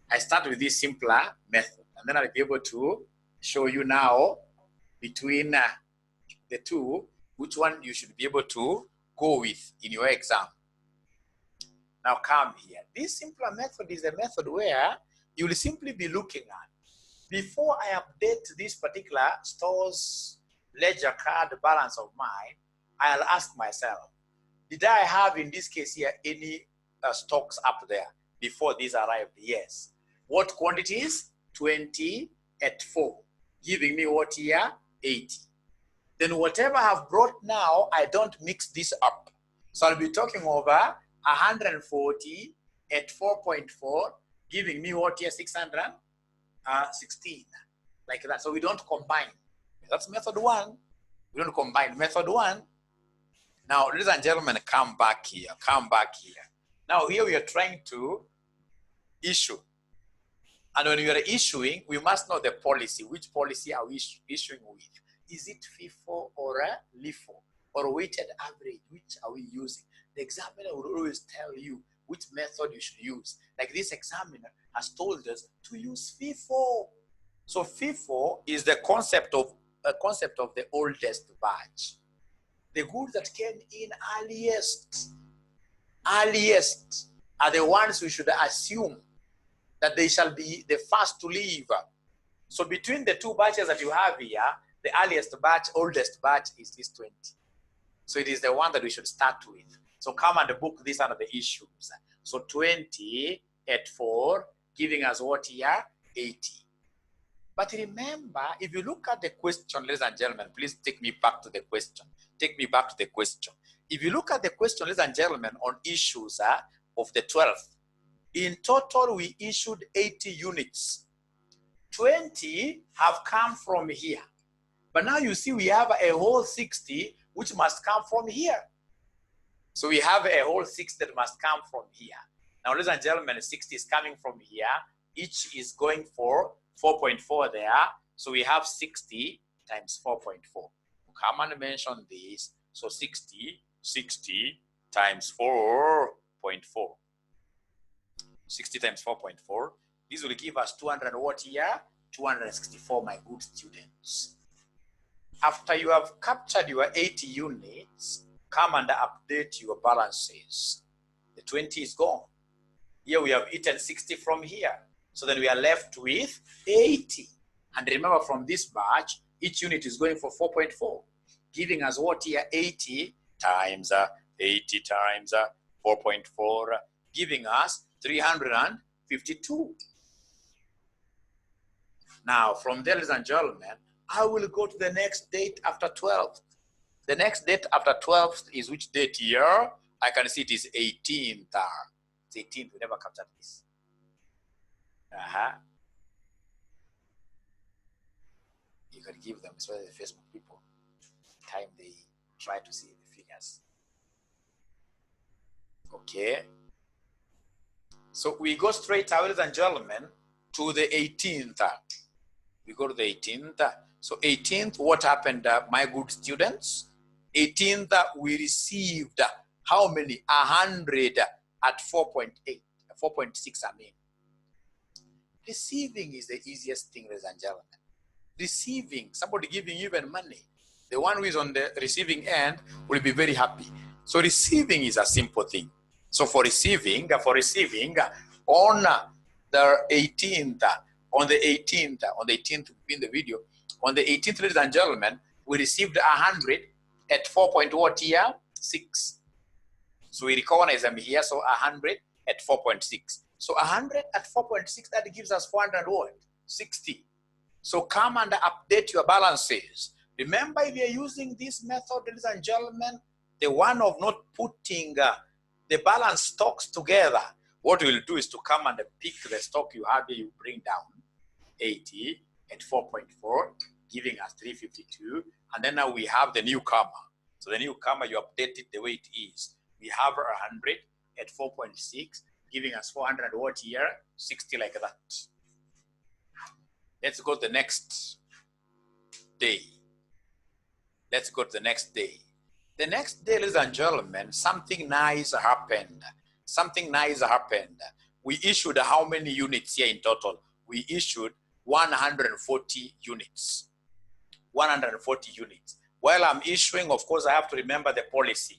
I start with this simpler method, and then I'll be able to show you now between the two, which one you should be able to go with in your exam. Now come here. This simpler method is a method where you will simply be looking at, before I update this particular store's ledger card balance of mine, I'll ask myself, did I have in this case here any stocks up there before these arrived? Yes. What quantities? 20 at 4, giving me what here? 80. Then whatever I've brought now, I don't mix this up. So I'll be talking over 140 at 4.4, giving me what here? 616. Like that. So we don't combine. That's method 1. We don't combine. Method 1. Now, ladies and gentlemen, come back here. Come back here. Now, here we are trying to issue. And when we are issuing, we must know the policy. Which policy are we issuing with? Is it FIFO or a LIFO? Or weighted average? Which are we using? The examiner will always tell you which method you should use. Like this examiner has told us to use FIFO. So FIFO is the concept of the oldest batch. The goods that came in earliest are the ones we should assume that they shall be the first to leave. So between the two batches that you have here, the earliest batch, oldest batch is this 20. So it is the one that we should start with. So come and book this under the issues. So 20 at 4, giving us what here? 80. But remember, if you look at the question, ladies and gentlemen, please take me back to the question. Take me back to the question. If you look at the question, ladies and gentlemen, on issues of the 12th, in total, we issued 80 units. 20 have come from here. But now you see we have a whole 60, which must come from here. So we have a whole 60 that must come from here. Now, ladies and gentlemen, 60 is coming from here. Each is going for 4.4 there. So we have 60 times 4.4. Come and mention this. So 60 times 4.4. 60 times 4.4. This will give us 200 what here? 264, my good students. After you have captured your 80 units, come and update your balances. The 20 is gone. Here we have eaten 60 from here. So then we are left with 80. And remember, from this batch, each unit is going for 4.4, giving us what here? 80 times 4.4, giving us 352. Now, from there, ladies and gentlemen, I will go to the next date after 12th. The next date after 12th is which date here? I can see it is 18th. It's 18th. We never captured this. You can give them, especially the Facebook people, time they try to see the figures. Okay. So we go straight, ladies and gentlemen, to the 18th. We go to the 18th. So 18th, what happened, my good students? 18th, we received how many? 100 at 4.8, 4.6, I mean. Receiving is the easiest thing, ladies and gentlemen. Receiving, somebody giving you even money. The one who is on the receiving end will be very happy. So receiving is a simple thing. So for receiving on the 18th, in the video, on the 18th, ladies and gentlemen, we received 100 at 4.6. So we recognize them here. So 100 at 4.6. So 100 at 4.6, that gives us 460. So come and update your balances. Remember, if you're using this method, ladies and gentlemen, the one of not putting the balance stocks together, what we'll do is to come and pick the stock you have here, you bring down 80 at 4.4, giving us 352. And then now we have the newcomer. So the newcomer, you update it the way it is. We have 100 at 4.6, giving us 400 what here? 60 like that. Let's go to the next day. Let's go to the next day. The next day, ladies and gentlemen, something nice happened. Something nice happened. We issued how many units here in total? We issued 140 units. 140 units. While I'm issuing, of course, I have to remember the policy.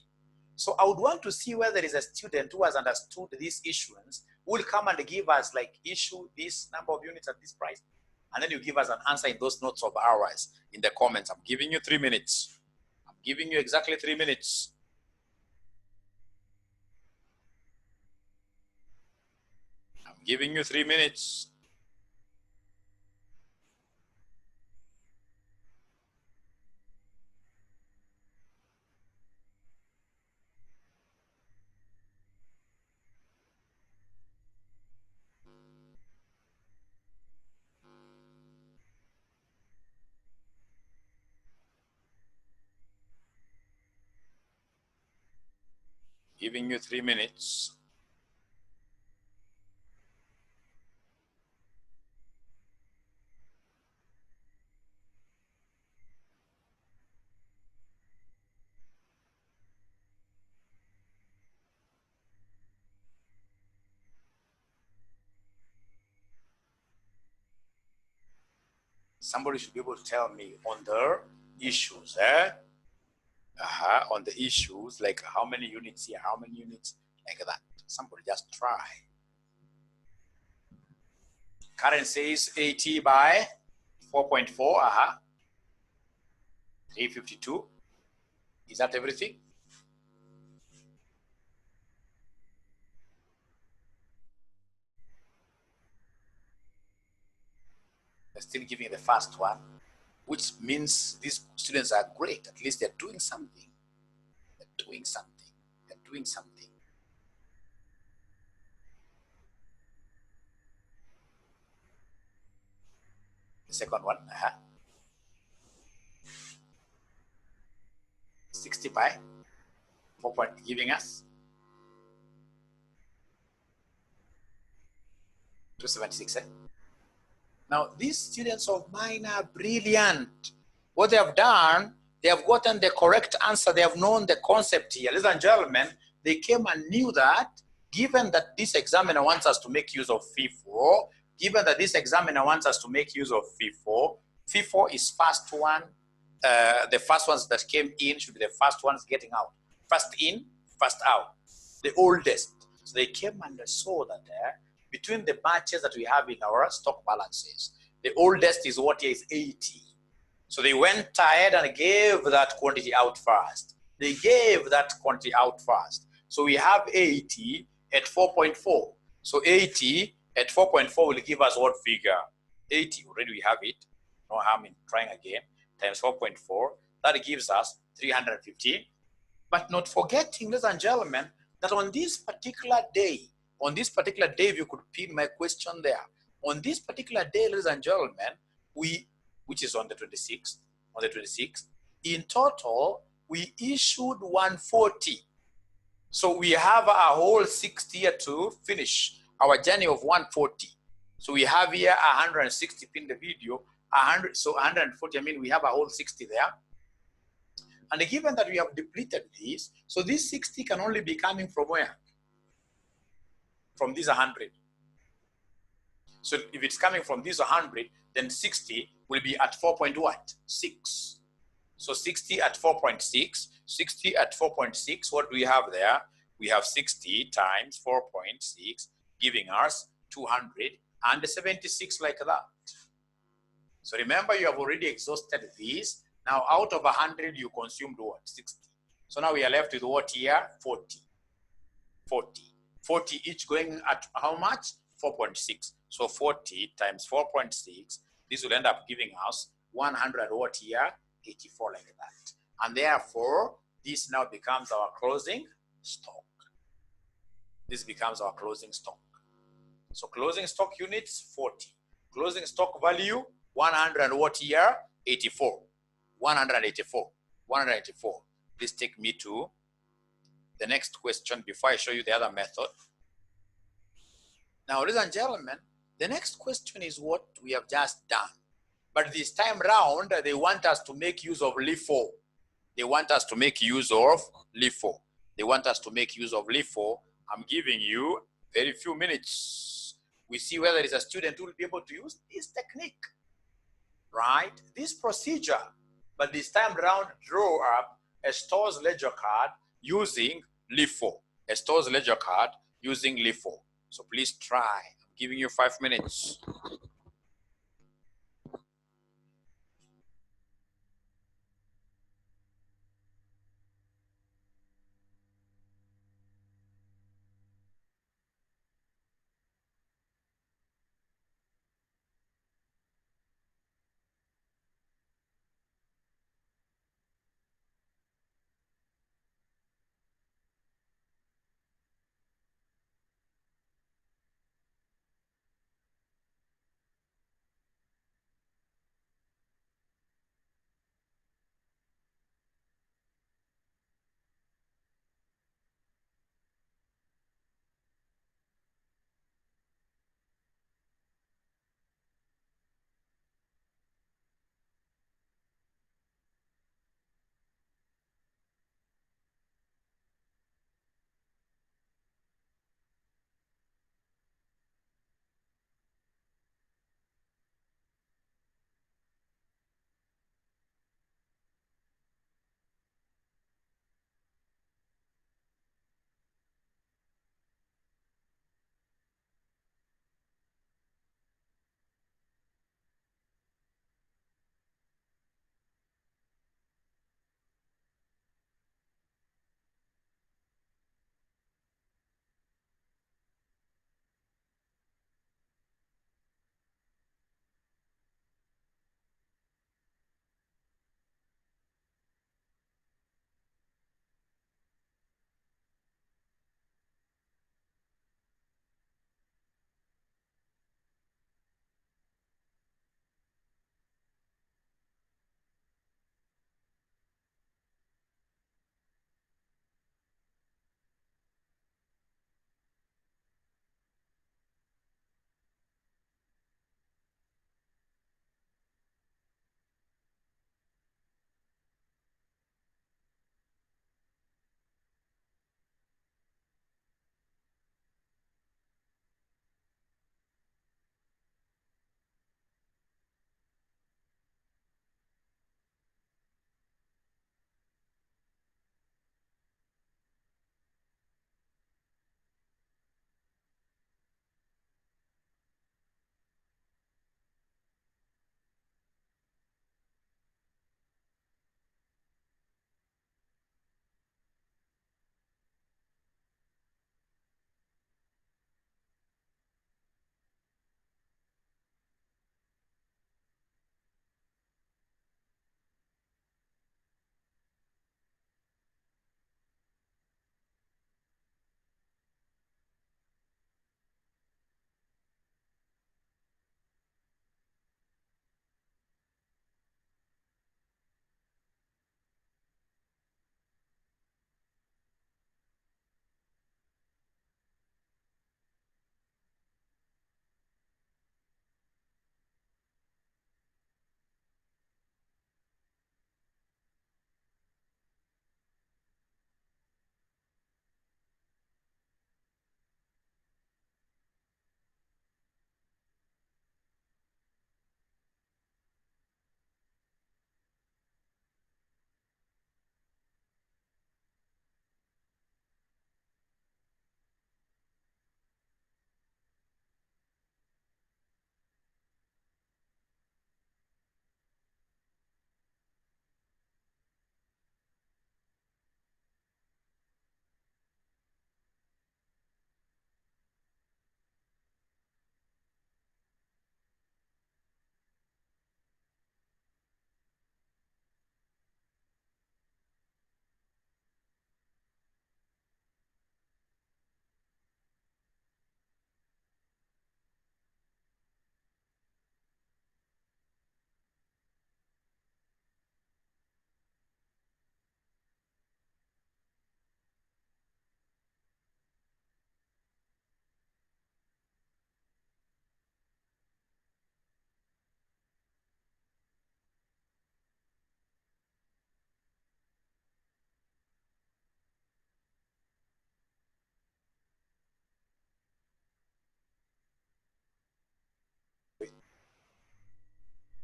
So I would want to see whether there is a student who has understood this issuance, who will come and give us, like, issue this number of units at this price. And then you give us an answer in those notes of ours in the comments. I'm giving you 3 minutes. I'm giving you exactly 3 minutes. I'm giving you 3 minutes. giving you 3 minutes. Somebody should be able to tell me on the issues, on the issues, like how many units here, how many units, like that. Somebody just try. Karen says 80 by 4.4, 352. Is that everything? They're still giving the first one, which means these students are great. At least they're doing something. They're doing something. They're doing something. The second one, 60 by 4 point, giving us 276. Now, these students of mine are brilliant. What they have done, they have gotten the correct answer. They have known the concept here. Ladies and gentlemen, they came and knew that given that this examiner wants us to make use of FIFO, given that this examiner wants us to make use of FIFO, FIFO is first one. The first ones that came in should be the first ones getting out. First in, first out. The oldest. So they came and saw that between the batches that we have in our stock balances, the oldest is what here is 80. So they went ahead and gave that quantity out first. They gave that quantity out first. So we have 80 at 4.4. So 80 at 4.4 will give us what figure? 80, already we have it. No harm in trying again. Times 4.4, that gives us 350. But not forgetting, ladies and gentlemen, that on this particular day, if you could pin my question there, on this particular day, ladies and gentlemen, which is on the 26th, in total, we issued 140. So we have a whole 60 here to finish our journey of 140. So we have here 160 in the video, 100, so 140, I mean, we have a whole 60 there. And given that we have depleted these, so this 60 can only be coming from where? From this 100. So if it's coming from this 100, then 60 will be at 4.6. So 60 at 4.6, 60 at 4.6, what do we have there? We have 60 times 4.6, giving us 276 like that. So remember, you have already exhausted these. Now out of 100, you consumed what? 60. So now we are left with what here? 40. 40 each going at how much? 4.6. So 40 times 4.6, this will end up giving us 100 what here? 84 like that. And therefore, this now becomes our closing stock. This becomes our closing stock. So closing stock units, 40. Closing stock value, 100 what here? 84. 184. 184. Please take me to the next question before I show you the other method. Now, ladies and gentlemen, the next question is what we have just done. But this time round, they want us to make use of LIFO. They want us to make use of LIFO. They want us to make use of LIFO. I'm giving you very few minutes. We see whether it's a student who will be able to use this technique, right? This procedure. But this time round, draw up a store's ledger card using LIFO. A store's ledger card using LIFO. So please try. I'm giving you 5 minutes.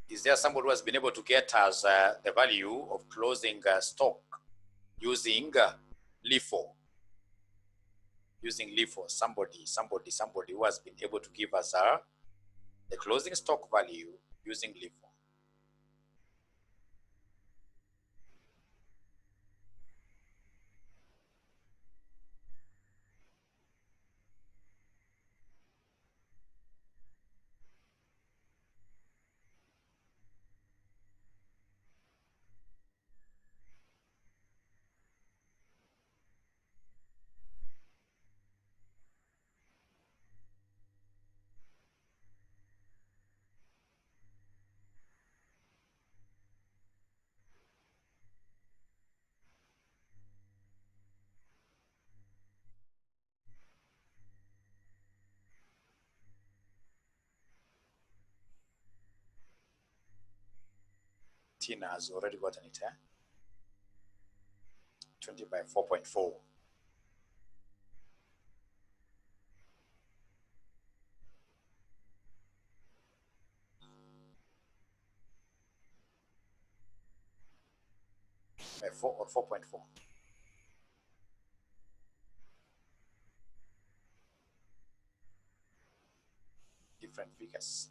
Is there somebody who has been able to get us the value of closing stock using LIFO? Using LIFO, somebody who has been able to give us the closing stock value using LIFO. Tina has already gotten it, 20 by 4.4. By 4 or 4.4. Different figures.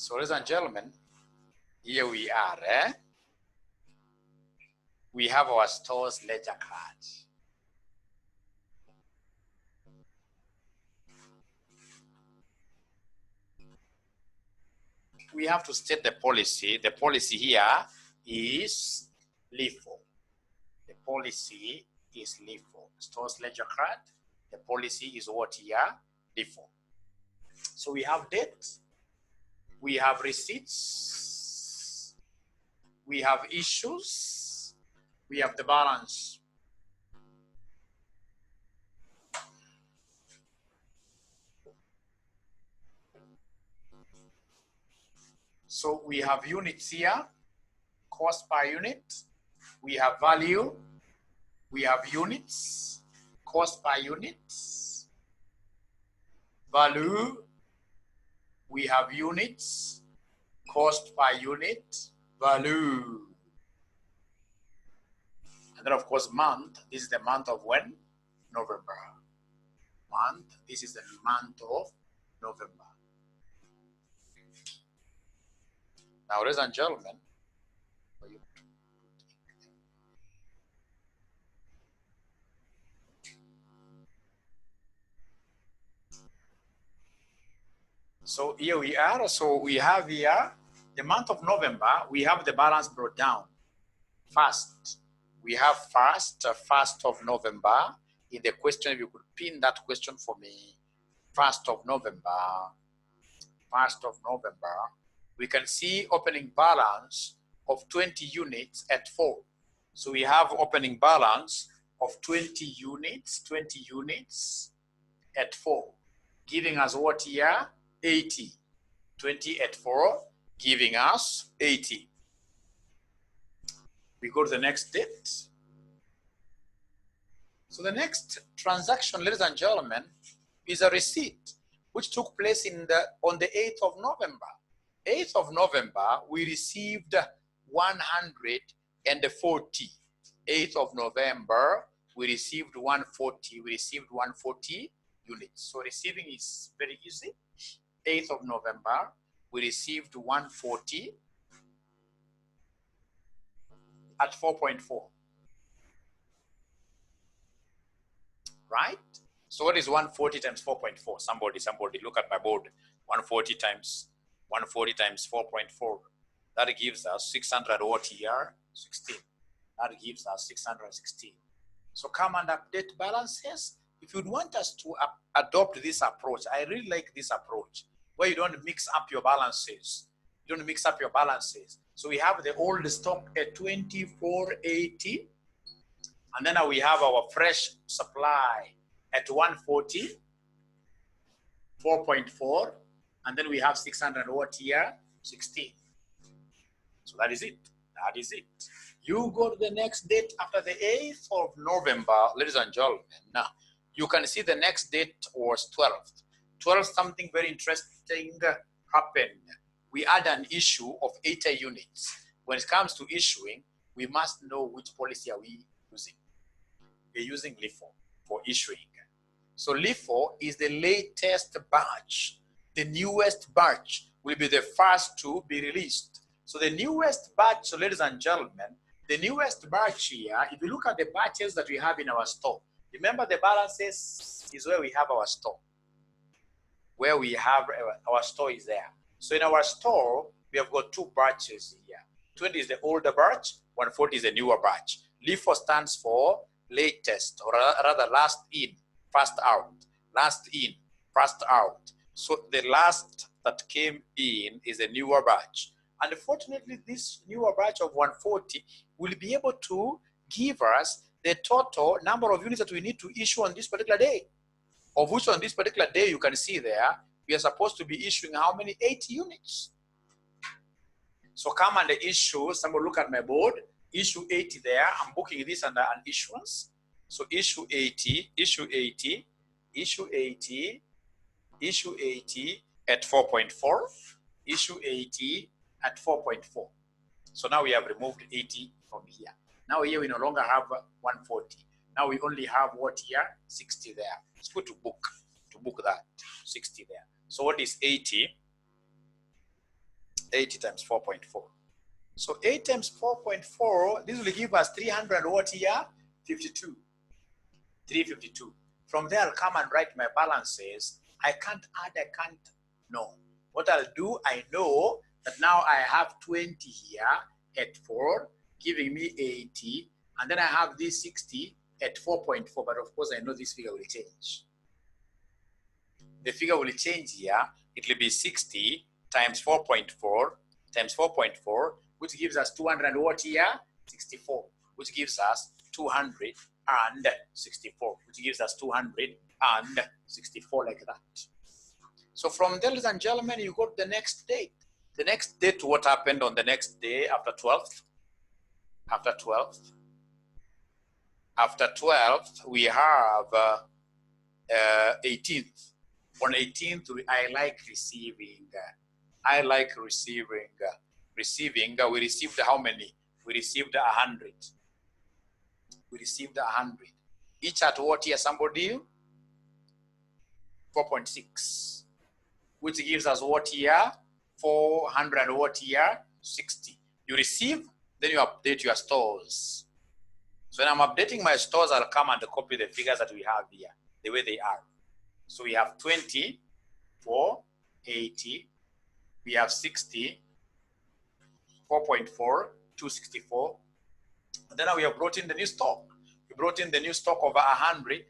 So, ladies and gentlemen, here we are. We have our store's ledger card. We have to state the policy. The policy here is LIFO. The policy is LIFO. Store's ledger card. The policy is what here? LIFO. So we have debt. We have receipts. We have issues. We have the balance. So we have units here, cost per unit. We have value. We have units, cost per unit, value. We have units, cost per unit, value. And then, of course, month. This is the month of when? November. Month. This is the month of November. Now, ladies and gentlemen, so here we are. So we have here the month of November. We have the balance brought down. First, we have first of November. In the question, if you could pin that question for me. 1st of November. 1st of November. We can see opening balance of 20 units at 4. So we have opening balance of 20 units at 4, giving us what here? 80. 20 at 4, giving us 80. We go to the next date. So the next transaction, ladies and gentlemen, is a receipt which took place on the 8th of November. 8th of November, we received 140. 8th of November, we received 140. We received 140 units. So receiving is very easy. 8th of November, we received 140 at 4.4. Right? So what is 140 times 4.4? Somebody look at my board. 140 times 4.4. That gives us 600 OTR 16. That gives us 616. So come and update balances. If you'd want us to adopt this approach, I really like this approach, where you don't mix up your balances. You don't mix up your balances. So we have the old stock at 2480, and then we have our fresh supply at 140, 4.4, and then we have 600 OTR 16. So that is it. That is it. You go to the next date after the 8th of November, ladies and gentlemen. Now, you can see the next date was 12th. 12th, something very interesting happened. We had an issue of 80 units. When it comes to issuing, we must know which policy are we using. We're using LIFO for issuing. So LIFO is the latest batch. The newest batch will be the first to be released. So the newest batch, so ladies and gentlemen, the newest batch here, if you look at the batches that we have in our store, remember the balances is where we have our store. Where we have our store is there. So in our store, we have got two batches here. 20 is the older batch, 140 is the newer batch. LIFO stands for latest, or rather last in, first out. Last in, first out. So the last that came in is a newer batch. And unfortunately, this newer batch of 140 will be able to give us the total number of units that we need to issue on this particular day. Of which on this particular day, you can see there, we are supposed to be issuing how many? 80 units. So come and issue, somebody look at my board, issue 80 there. I'm booking this under an issuance. So issue 80, issue 80, issue 80, issue 80 at 4.4, issue 80 at 4.4. So now we have removed 80 from here. Now here we no longer have 140. Now we only have what here? 60 there. It's good to book that, 60 there. So what is 80? 80 times 4.4. So 8 times 4.4, this will give us 300 what here? 52. 352. From there, I'll come and write my balances. I can't add, I can't, no. What I'll do, I know that now I have 20 here at 4, giving me 80, and then I have this 60 at 4.4, but of course I know this figure will change. The figure will change here. It will be 60 times 4.4 times 4.4, which gives us 200 what here? 64, which gives us 264, which gives us 264 like that. So from there, ladies and gentlemen, you go to the next date. The next date, what happened on the next day after 12th? After 12th. After 12th, we have 18th. On 18th, I like receiving. We received how many? We received 100. We received 100. Each at what here, somebody? 4.6. Which gives us what here? 400 what here? 60. You receive, then you update your stores. So when I'm updating my stores, I'll come and copy the figures that we have here, the way they are. So we have 20, 4, 80. We have 60, 4.4, 264. And then we have brought in the new stock. We brought in the new stock over 100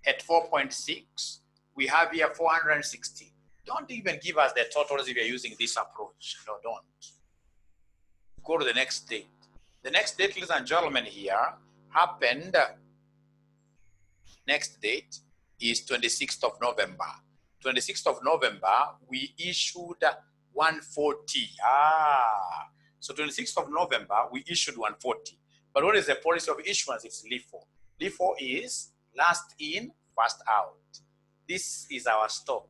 at 4.6. We have here 460. Don't even give us the totals if you're using this approach. No, don't. Go to the next date. The next date, ladies and gentlemen, here happened. Next date is 26th of November. 26th of November, we issued 140. So 26th of November, we issued 140. But what is the policy of issuance? It's LIFO. LIFO is last in, first out. This is our stock.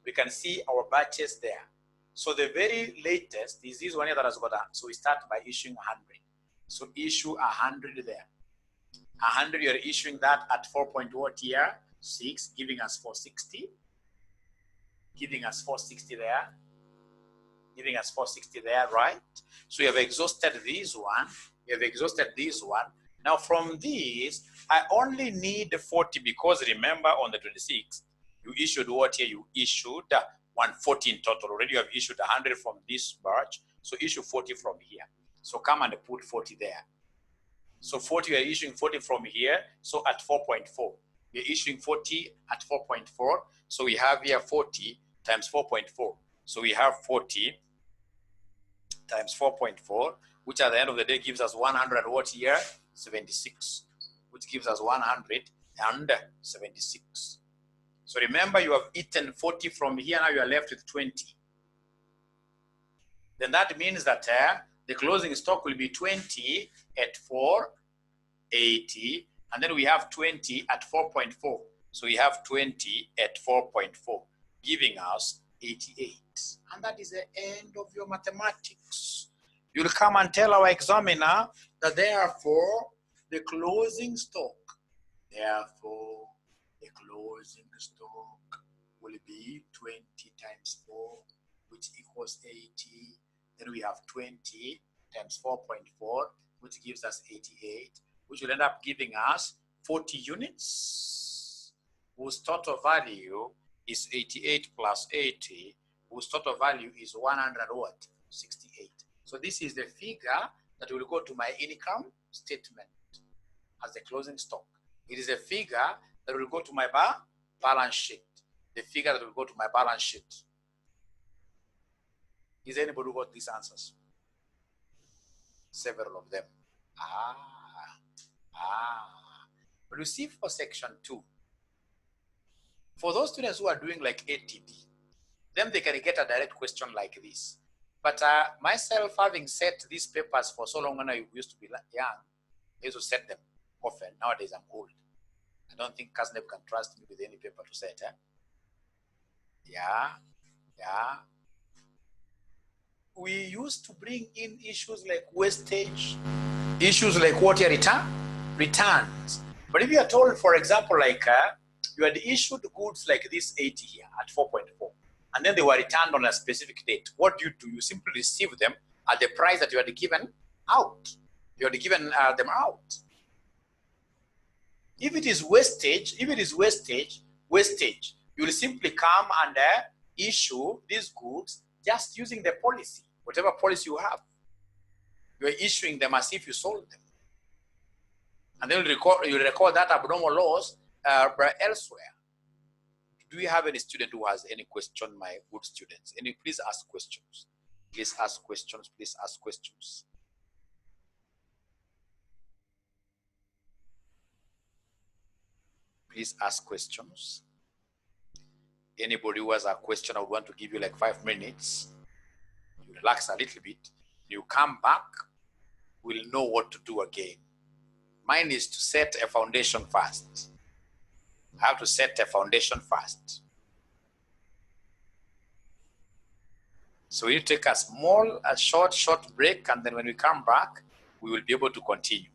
We can see our batches there. So the very latest is this one here that has got done. So we start by issuing 100. So issue 100 there. 100, you're issuing that at 4.6, giving us 460. Giving us 460 there. Giving us 460 there, right? So you have exhausted this one. You have exhausted this one. Now from this, I only need 40 because remember on the 26th, you issued what here? You issued 140 in total. Already you have issued 100 from this batch, so issue 40 from here. So come and put 40 there. So 40, you're issuing 40 from here, so at 4.4. You're issuing 40 at 4.4, so we have here 40 times 4.4. So we have 40 times 4.4, which at the end of the day gives us 100 what here? 76, which gives us 176. So remember, you have eaten 40 from here, now you are left with 20. Then that means that the closing stock will be 20 at 480, and then we have 20 at 4.4. So we have 20 at 4.4, giving us 88. And that is the end of your mathematics. You'll come and tell our examiner that therefore the closing stock, therefore the closing stock will be 20 times 4, which equals 80. Then we have 20 times 4.4, which gives us 88, which will end up giving us 40 units, whose total value is 88 plus 80, whose total value is 168. So this is the figure that will go to my income statement as the closing stock. It is a figure that will go to my balance sheet. The figure that will go to my balance sheet. Is anybody who got these answers? Several of them. But you see, for section 2, for those students who are doing like ATD, then they can get a direct question like this. But myself, having set these papers for so long when I used to be young, I used to set them often. Nowadays, I'm old. I don't think Kasneb can trust me with any paper to set. Yeah. We used to bring in issues like wastage, issues like what your returns. But if you are told, for example, like you had issued goods like this 80 here at 4.4, and then they were returned on a specific date, what do? You simply receive them at the price that you had given out. You had given them out. If it is wastage, you will simply come and issue these goods just using the policy, whatever policy you have. You are issuing them as if you sold them. And then you record that abnormal loss elsewhere. Do you have any student who has any question, my good students? Please ask questions. Please ask questions. Please ask questions. Please ask questions. Anybody who has a question, I would want to give you like 5 minutes. You relax a little bit. You come back, we'll know what to do again. Mine is to set a foundation first. I have to set a foundation first. So we'll take a short break, and then when we come back, we will be able to continue.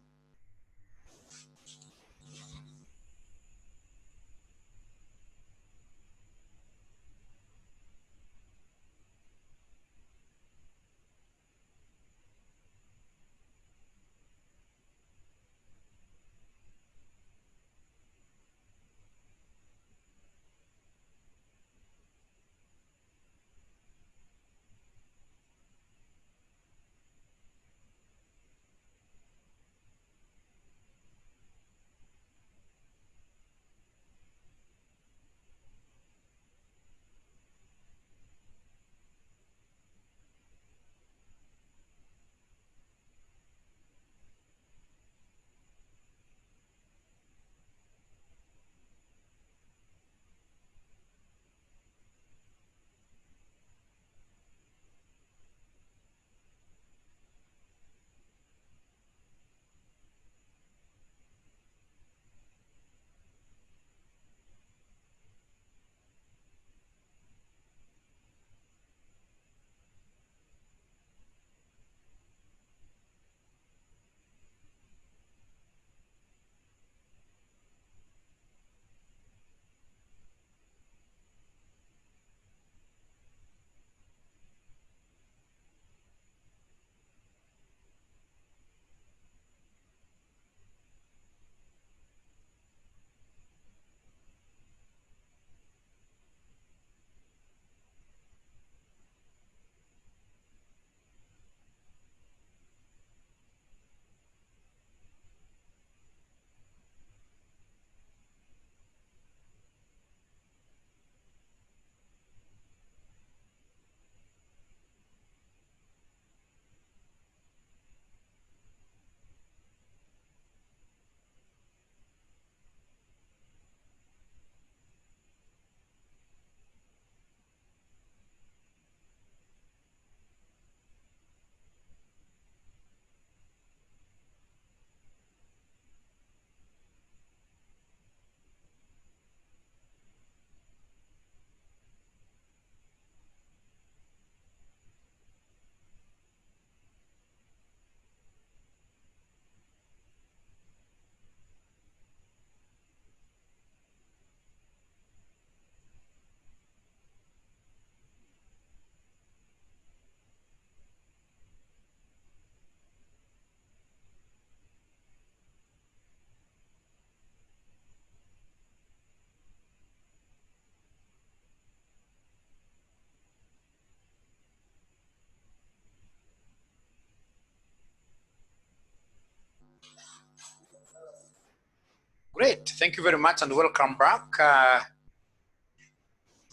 Great. Thank you very much and welcome back.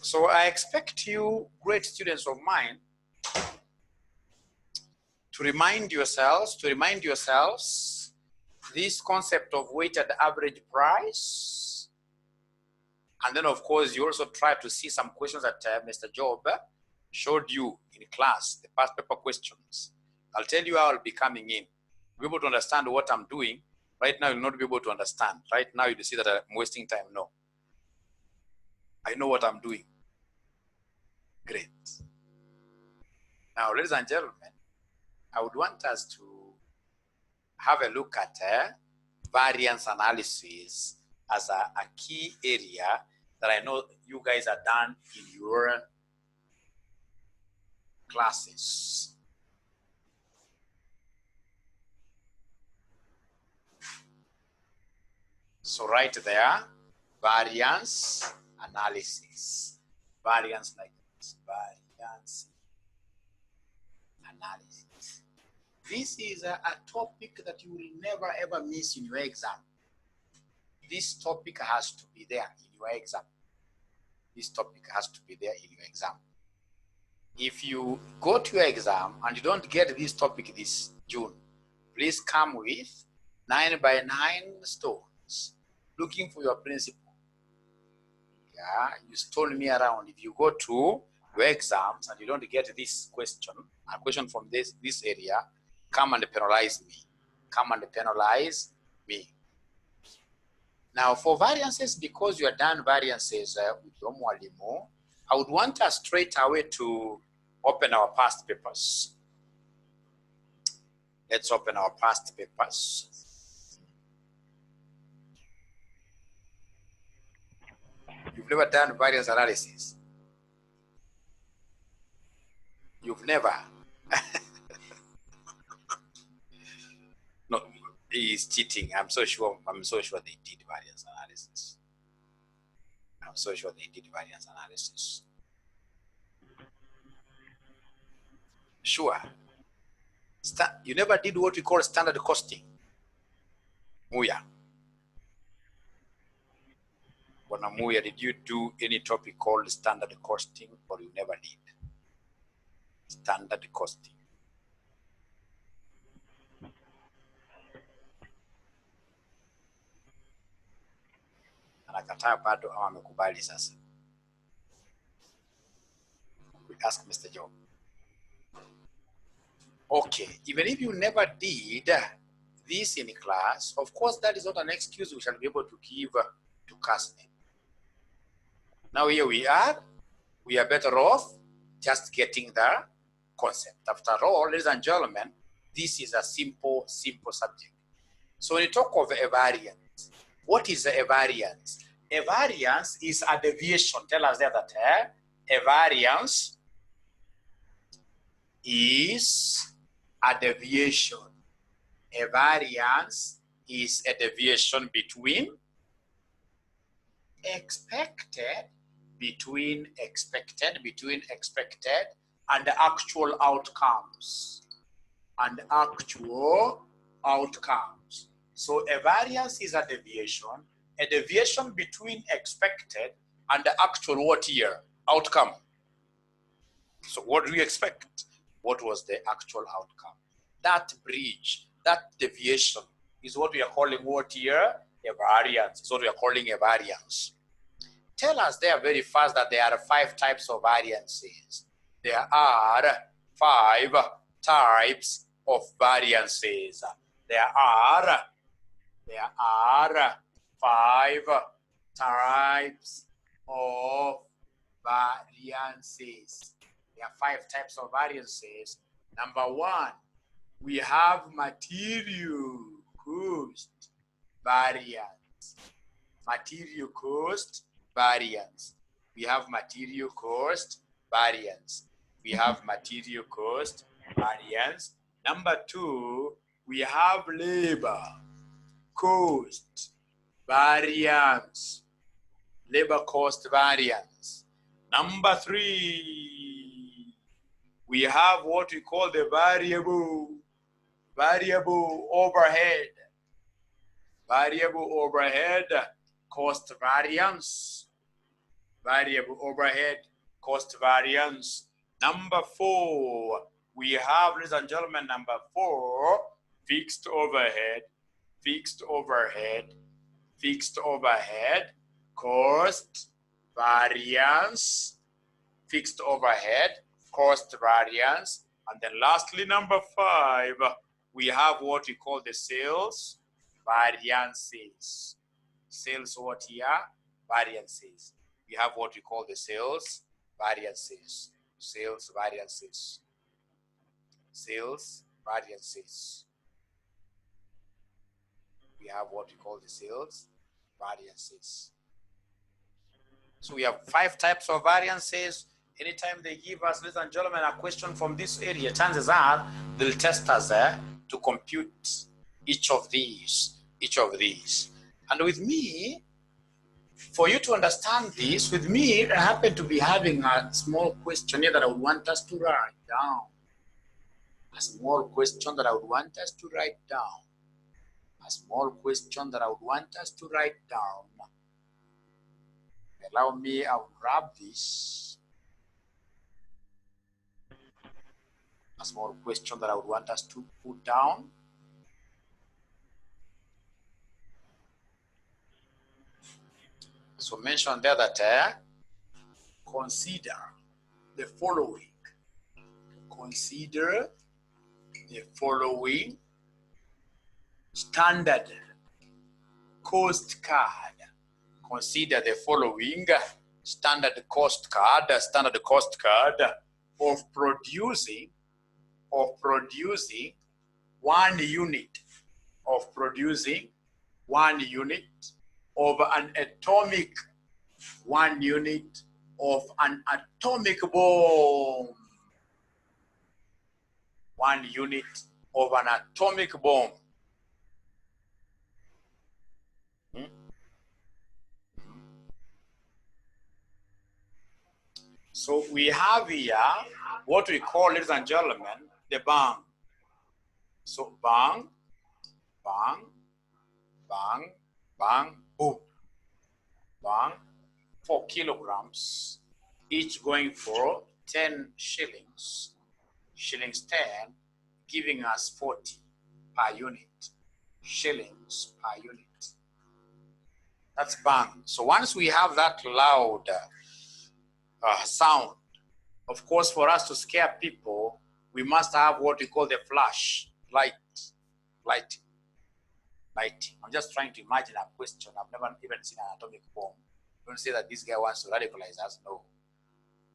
So I expect you, great students of mine, to remind yourselves this concept of weighted average price. And then, of course, you also try to see some questions that Mr. Job showed you in class, the past paper questions. I'll tell you how I'll be coming in. Be able to understand what I'm doing. Right now, you'll not be able to understand. Right now, you'll see that I'm wasting time. No. I know what I'm doing. Great. Now, ladies and gentlemen, I would want us to have a look at variance analysis as a key area that I know you guys are done in your classes. So right there, variance analysis. Variance like this, variance analysis. This is a topic that you will never ever miss in your exam. This topic has to be there in your exam. This topic has to be there in your exam. If you go to your exam and you don't get this topic this June, please come with 9 by 9 stones looking for your principal. Yeah, you stone me around. If you go to your exams and you don't get this question, a question from this area, come and penalize me. Come and penalize me. Now, for variances, because you are done variances with your mwalimu, I would want us straight away to open our past papers. Let's open our past papers. You've never done variance analysis. You've never. No, he's cheating. I'm so sure they did variance analysis. I'm so sure they did variance analysis. Sure. You never did what we call standard costing. Muya. Muya, did you do any topic called standard costing, or you never did? Standard costing. Anakataa bado ama amekubali sasa? We ask Mr. Job. Okay, even if you never did this in class, of course, that is not an excuse we shall be able to give to Casney. Now here we are better off just getting the concept. After all, ladies and gentlemen, this is a simple subject. So when you talk of a variance, what is a variance? A variance is a deviation. Tell us there that a variance is a deviation. A variance is a deviation between expected and the actual outcomes. So a variance is a deviation between expected and the actual what year? Outcome. So what do we expect? What was the actual outcome? That bridge, that deviation is what we are calling what here? A variance. Is what we are calling a variance. Tell us there very fast that there are 5 types of variances. There are 5 types of variances. There are 5 types of variances. There are 5 types of variances. Number 1, we have material cost variance. Material cost variance. We have material cost variance. We have material cost variance. Number 2, we have labor cost variance. Labor cost variance. Number 3, we have what we call the variable overhead. Variable overhead cost variance. Variable overhead cost variance. Number 4, we have, ladies and gentlemen, number 4, fixed overhead, fixed overhead, fixed overhead, cost variance, fixed overhead, cost variance. And then lastly, number 5, we have what we call the sales variances. Sales what here? Variances. We have what we call the sales variances. Sales variances. Sales variances. We have what we call the sales variances. So we have 5 types of variances. Anytime they give us, ladies and gentlemen, a question from this area, chances are they'll test us to compute each of these. And with me, for you to understand this, with me, I happen to be having a small questionnaire that I would want us to write down. A small question that I would want us to write down. A small question that I would want us to write down. Allow me, I will grab this. A small question that I would want us to put down. So mention there that consider the following. Consider the following standard cost card. Consider the following standard cost card of producing 1 unit of an atomic 1 unit of an atomic bomb. 1 unit of an atomic bomb. So we have here what we call, ladies and gentlemen, the bang. So bang, bang, bang, bang, boom. Bang, 4 kilograms, each going for 10 shillings. Shillings 10, giving us 40 per unit. Shillings per unit. That's bang. So once we have that loud sound, of course, for us to scare people, we must have what we call the flash lighting. I'm just trying to imagine a question. I've never even seen an atomic bomb. Don't say that this guy wants to radicalize us. No.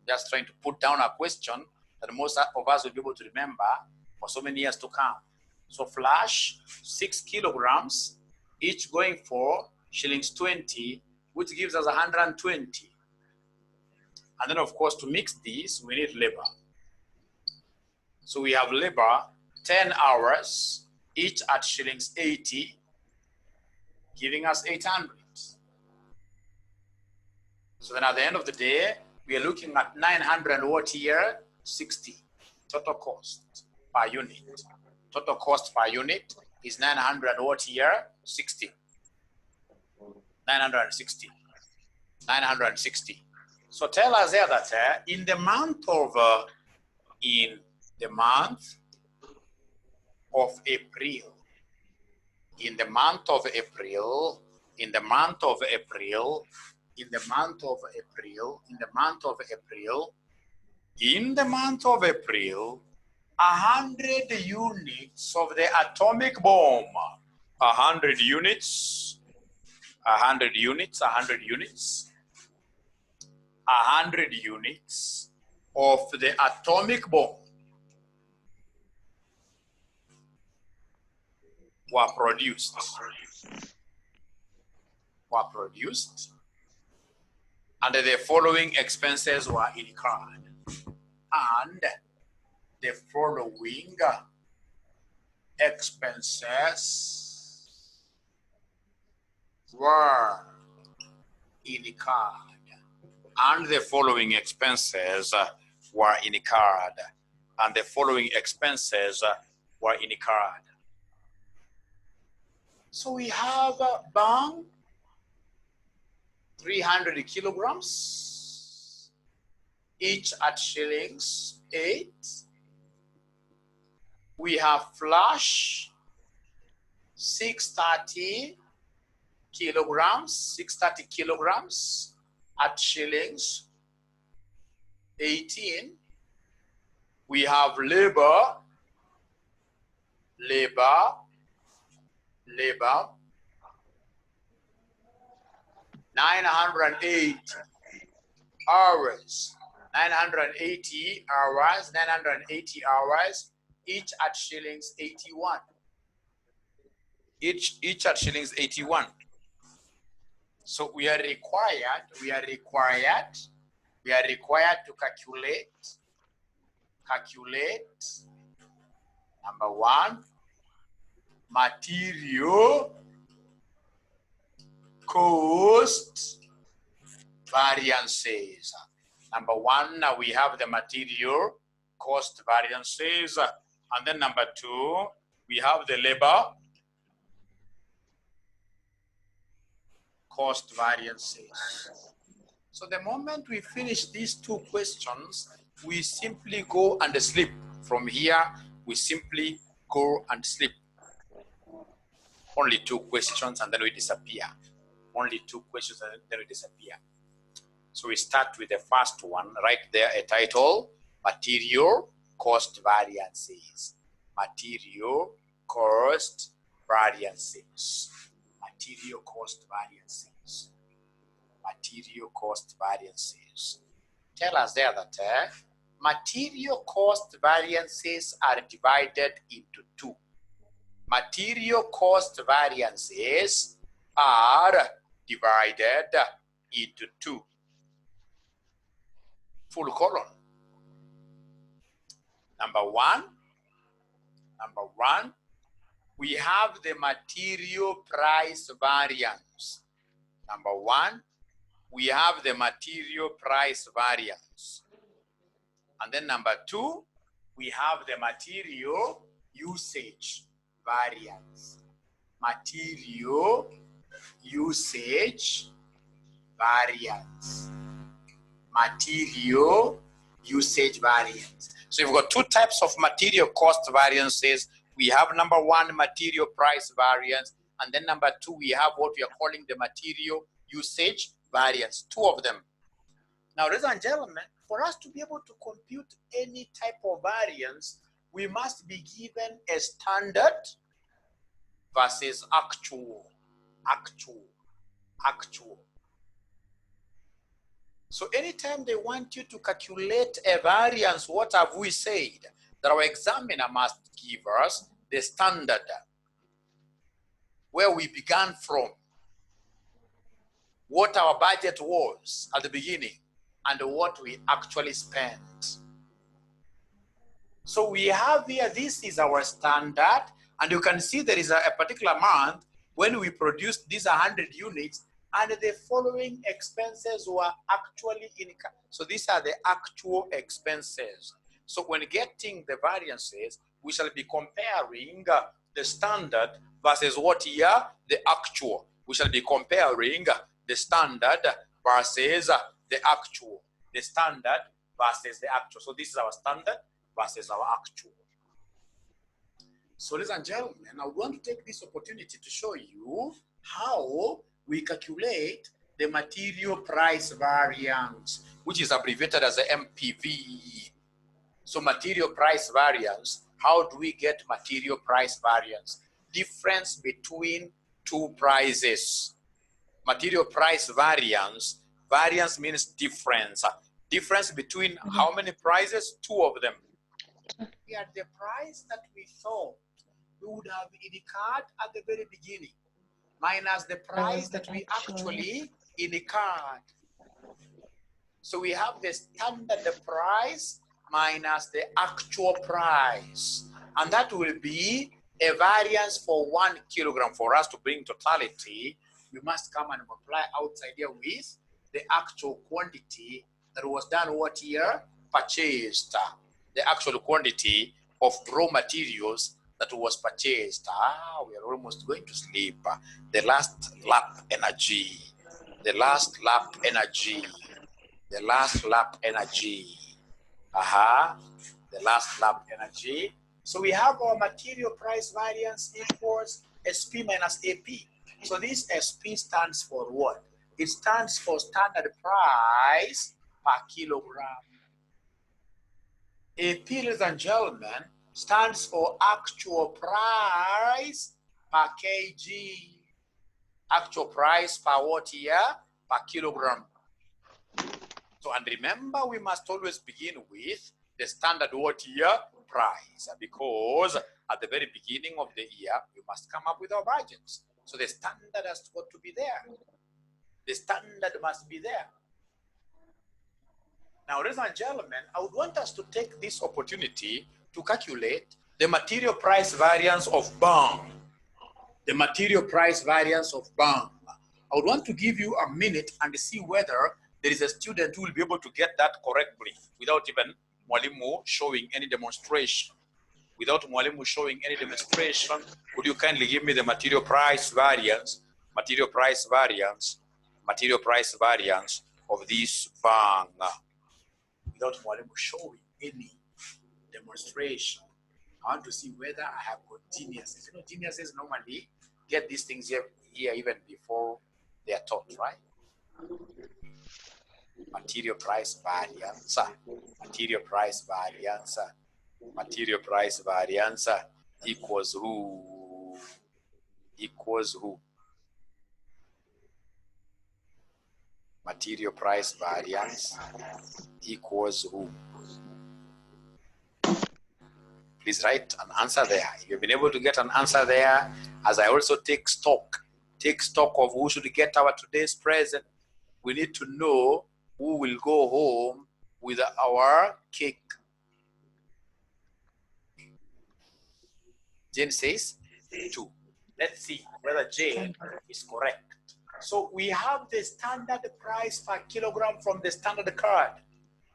Just trying to put down a question that most of us will be able to remember for so many years to come. So flash, 6 kilograms, each going for shillings 20, which gives us 120. And then, of course, to mix these, we need labor. So we have labor, 10 hours, each at shillings 80, giving us 800. So then at the end of the day, we are looking at 900 what here? 60. Total cost per unit. Total cost per unit is 900 what here? 60. 960. 960. So tell us there that in the month of April, in the month of April, 100 units of the atomic bomb, 100 units of the atomic bomb were produced, and the following expenses were incurred. And the following expenses were incurred. And the following expenses were incurred. And the following expenses were incurred. So we have bang, 300 kilograms, each at shillings 8. We have flash, 630 kilograms at shillings 18. We have labor, 980 hours, 980 hours, each at shillings 81. Each at shillings 81. So we are required to calculate number one, material cost variances. Number one, we have the material cost variances. And then number two, we have the labor cost variances. So the moment we finish these two questions, we simply go and sleep. From here, we simply go and sleep. Only two questions and then we disappear. Only two questions and then we disappear. So we start with the first one, right there, a title, material cost variances. Material cost variances. Material cost variances. Material cost variances. Tell us there that material cost variances are divided into two. Material cost variances are divided into two. Full colon. Number one, we have the material price variance. Number one, we have the material price variance. And then number two, we have the material usage variance. Material usage variance. Material usage variance. So you've got two types of material cost variances. We have number one, material price variance, and then number two, we have what we are calling the material usage variance, two of them. Now, ladies and gentlemen, for us to be able to compute any type of variance, we must be given a standard versus actual. So anytime they want you to calculate a variance, what have we said? That our examiner must give us the standard, where we began from, what our budget was at the beginning, and what we actually spent. So we have here, this is our standard, and you can see there is a particular month when we produced these 100 units, and the following expenses were actually incurred. So these are the actual expenses. So when getting the variances, we shall be comparing the standard versus what here? The actual. We shall be comparing the standard versus the actual. The standard versus the actual. So this is our standard versus our actual. So ladies and gentlemen, I want to take this opportunity to show you how we calculate the material price variance, which is abbreviated as the MPV. So material price variance, how do we get material price variance? Difference between two prices. Material price variance, variance means difference. Difference between how many prices? Two of them. We had the price that we thought we would have incurred at the very beginning, minus the price that we actually incurred. So we have the standard price minus the actual price. And that will be a variance for 1 kilogram. For us to bring totality, we must come and multiply outside here with the actual quantity that was done what year? Purchased. The actual quantity of raw materials that was purchased. We are almost going to sleep. The last lap energy. The last lap energy. The last lap energy. The last lap energy. So we have our material price variance equals SP minus AP. So this SP stands for what? It stands for standard price per kilogram. AP, ladies and gentlemen, stands for actual price per kg. Actual price per what here? Per kilogram. So, and remember, we must always begin with the standard what year price, because at the very beginning of the year, we must come up with our budgets. So the standard has got to be there. The standard must be there. Now, ladies and gentlemen, I would want us to take this opportunity to calculate the material price variance of bond. The material price variance of bond. I would want to give you a minute and see whether there is a student who will be able to get that correctly without even Mwalimu showing any demonstration. Without Mwalimu showing any demonstration, would you kindly give me the material price variance, material price variance of this bang? Without Mwalimu showing any demonstration, I want to see whether I have got geniuses. You know, geniuses normally get these things here even before they are taught, right? Material price variance, material price variance, material price variance equals who? Equals who? Material price variance equals who? Please write an answer there. If you've been able to get an answer there, as I also take stock of who should get our today's present, we need to know who will go home with our cake. Jane says 2. Let's see whether Jane is correct. So we have the standard price per kilogram from the standard card.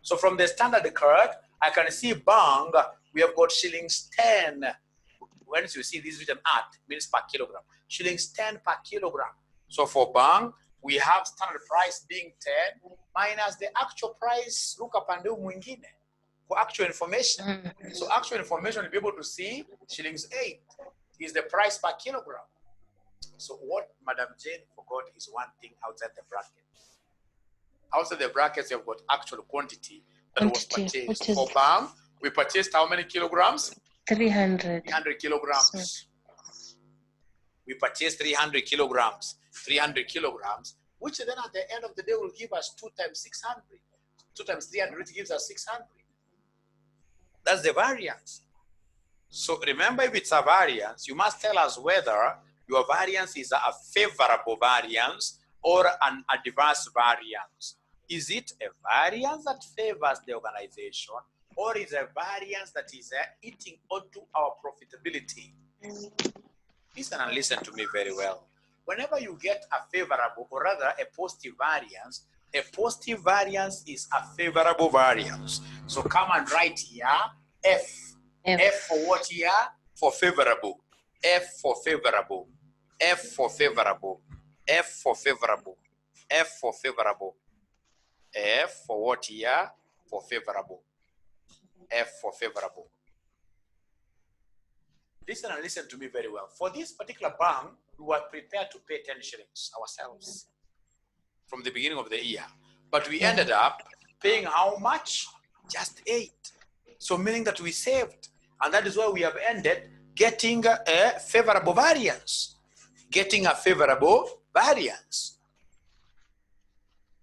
So from the standard card, I can see bang, we have got shillings 10. Once you see this written at, means per kilogram. Shillings 10 per kilogram. So for bang, we have standard price being 10 minus the actual price. Look up and do mwingine for actual information. So actual information will be able to see shillings 8 is the price per kilogram. So what Madam Jane forgot is one thing outside the bracket. Outside the brackets, you've got actual quantity that was purchased. For bang, we purchased how many kilograms? 300. 300 kilograms. We purchased 300 kilograms. 300 kilograms, which then at the end of the day will give us 2 times 600. 2 times 300, which gives us 600. That's the variance. So remember, if it's a variance, you must tell us whether your variance is a favorable variance or an adverse variance. Is it a variance that favors the organization, or is a variance that is eating onto our profitability? Listen and listen to me very well. Whenever you get a favorable, or rather a positive variance is a favorable variance. So come and write here, F. F for what here? For favorable. F for favorable. F for favorable. F for favorable. F for favorable. F for what here? For favorable. F for favorable. Listen and listen to me very well. For this particular bank, we were prepared to pay 10 shillings ourselves from the beginning of the year. But we ended up paying how much? Just 8. So meaning that we saved. And that is why we have ended getting a favorable variance. Getting a favorable variance.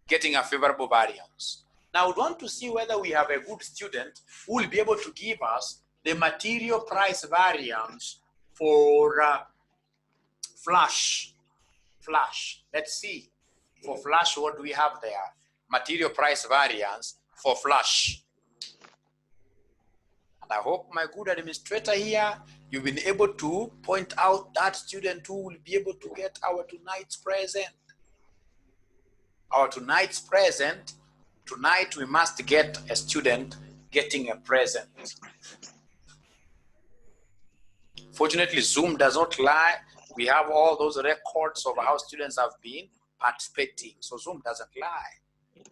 Getting a favorable variance. Now we want to see whether we have a good student who will be able to give us the material price variance for flash. Let's see. For flash, what do we have there? Material price variance for flash. And I hope my good administrator here, you've been able to point out that student who will be able to get our tonight's present. Our tonight's present. Tonight we must get a student getting a present. Fortunately, Zoom does not lie. We have all those records of how students have been participating. So Zoom doesn't lie.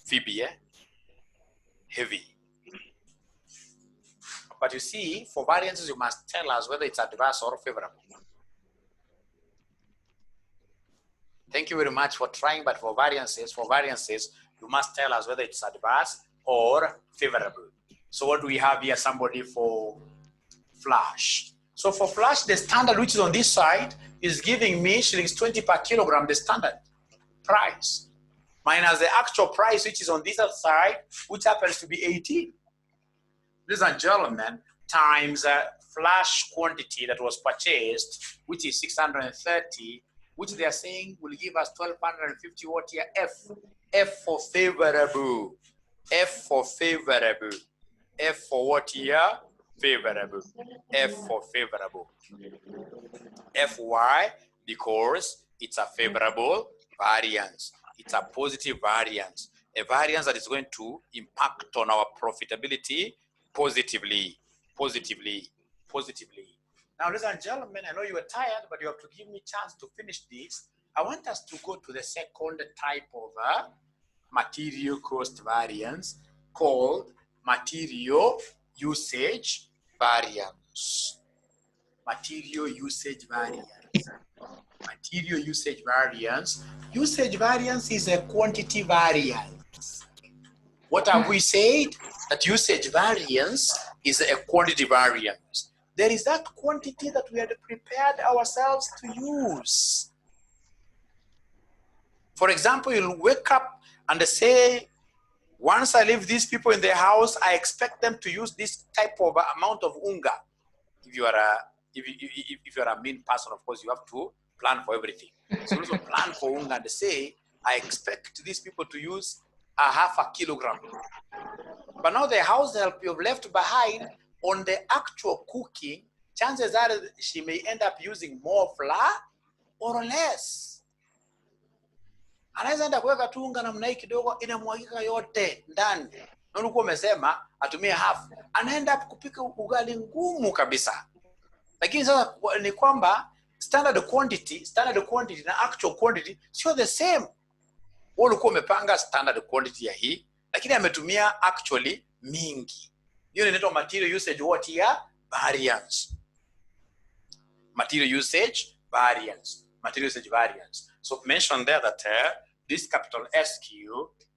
Phoebe, heavy. But you see, for variances, you must tell us whether it's adverse or favorable. Thank you very much for trying, but for variances, you must tell us whether it's adverse or favorable. So what do we have here? Somebody for flash. So for flash, the standard which is on this side is giving me shillings 20 per kilogram, the standard price, minus the actual price which is on this other side, which happens to be 18. Ladies and gentlemen, times flash quantity that was purchased, which is 630, which they are saying will give us 1250 watt here. F for favorable. F for favorable. F for what here? Favorable. F for favorable. Fy, because it's a favorable variance. It's a positive variance. A variance that is going to impact on our profitability positively. Now, ladies and gentlemen, I know you are tired, but you have to give me a chance to finish this. I want us to go to the second type of material cost variance called material usage variance. Material usage variance. Material usage variance. Usage variance is a quantity variance. What have we said? That usage variance is a quantity variance. There is that quantity that we had prepared ourselves to use. For example, you'll wake up and say, once I leave these people in their house, I expect them to use this type of amount of unga. If you are a mean person, of course, you have to plan for everything. So also plan for unga and say, I expect these people to use a half a kilogram. But now the house help you've left behind on the actual cooking, chances are she may end up using more flour or less. Anaweza enda kuweka tu unga namna hii kidogo, inamwagika yote ndani. Na ulikuwa umesema atumie half. Anaenda kupika ugali ngumu kabisa. Lakini sasa ni kwamba standard quantity na actual quantity sio the same. Ulikuwa umepanga standard quantity ya hii, lakini ametumia actually mingi. Hiyo inaitwa material usage what here? Variance. Material usage variance. Material usage variance. So mention there that this capital SQ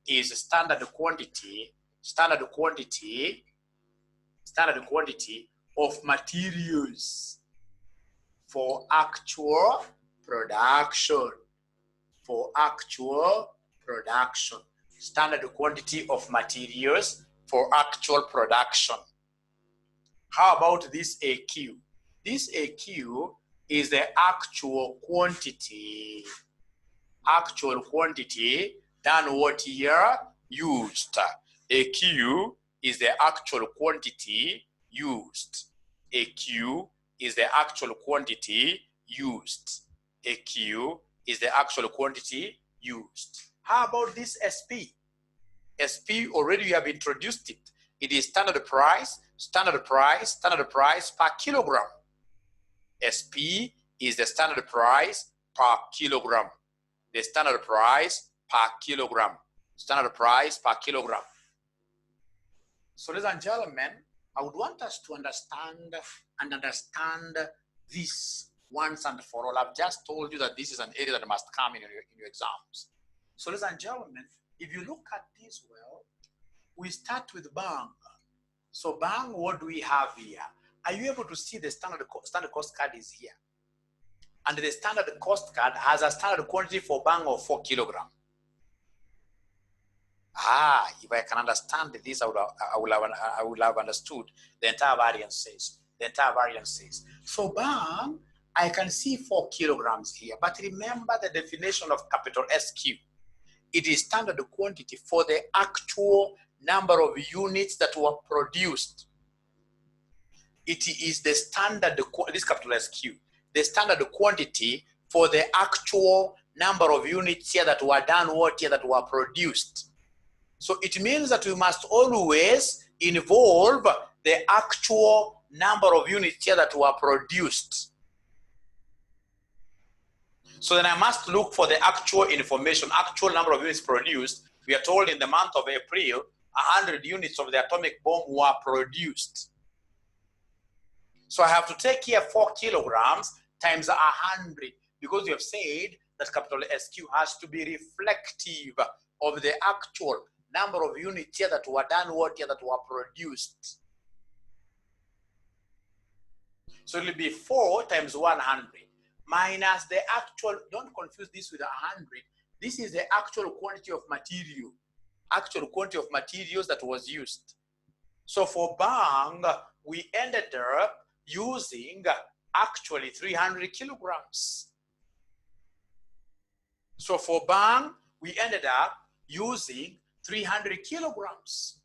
is standard quantity of materials for actual production. For actual production. Standard quantity of materials for actual production. How about this AQ? This AQ is the actual quantity than what here used. AQ is the actual quantity used. AQ is the actual quantity used. AQ is the actual quantity used. How about this SP? SP already we have introduced it. It is standard price per kilogram. SP is the standard price per kilogram. The standard price per kilogram. Standard price per kilogram. So ladies and gentlemen, I would want us to understand this once and for all. I've just told you that this is an area that must come in your exams. So ladies and gentlemen, if you look at this well, we start with bang. So bang, what do we have here? Are you able to see the standard cost card is here? And the standard cost card has a standard quantity for bang of 4 kilograms. If I can understand this, I would have understood the entire variances. So bang, I can see 4 kilograms here. But remember the definition of capital SQ. It is standard quantity for the actual number of units that were produced. It is the standard, this capital SQ, the standard quantity for the actual number of units here that were done, that were produced. So it means that we must always involve the actual number of units here that were produced. So then I must look for the actual information, actual number of units produced. We are told in the month of April, 100 units of the atomic bomb were produced. So I have to take here 4 kilograms times 100, because we have said that capital SQ has to be reflective of the actual number of units here that were done, what here that were produced. So it will be 4 times 100 minus the actual, don't confuse this with 100. This is the actual quantity of material, actual quantity of materials that was used. So for bang, we ended up using actually 300 kilograms. So for bang, we ended up using 300 kilograms.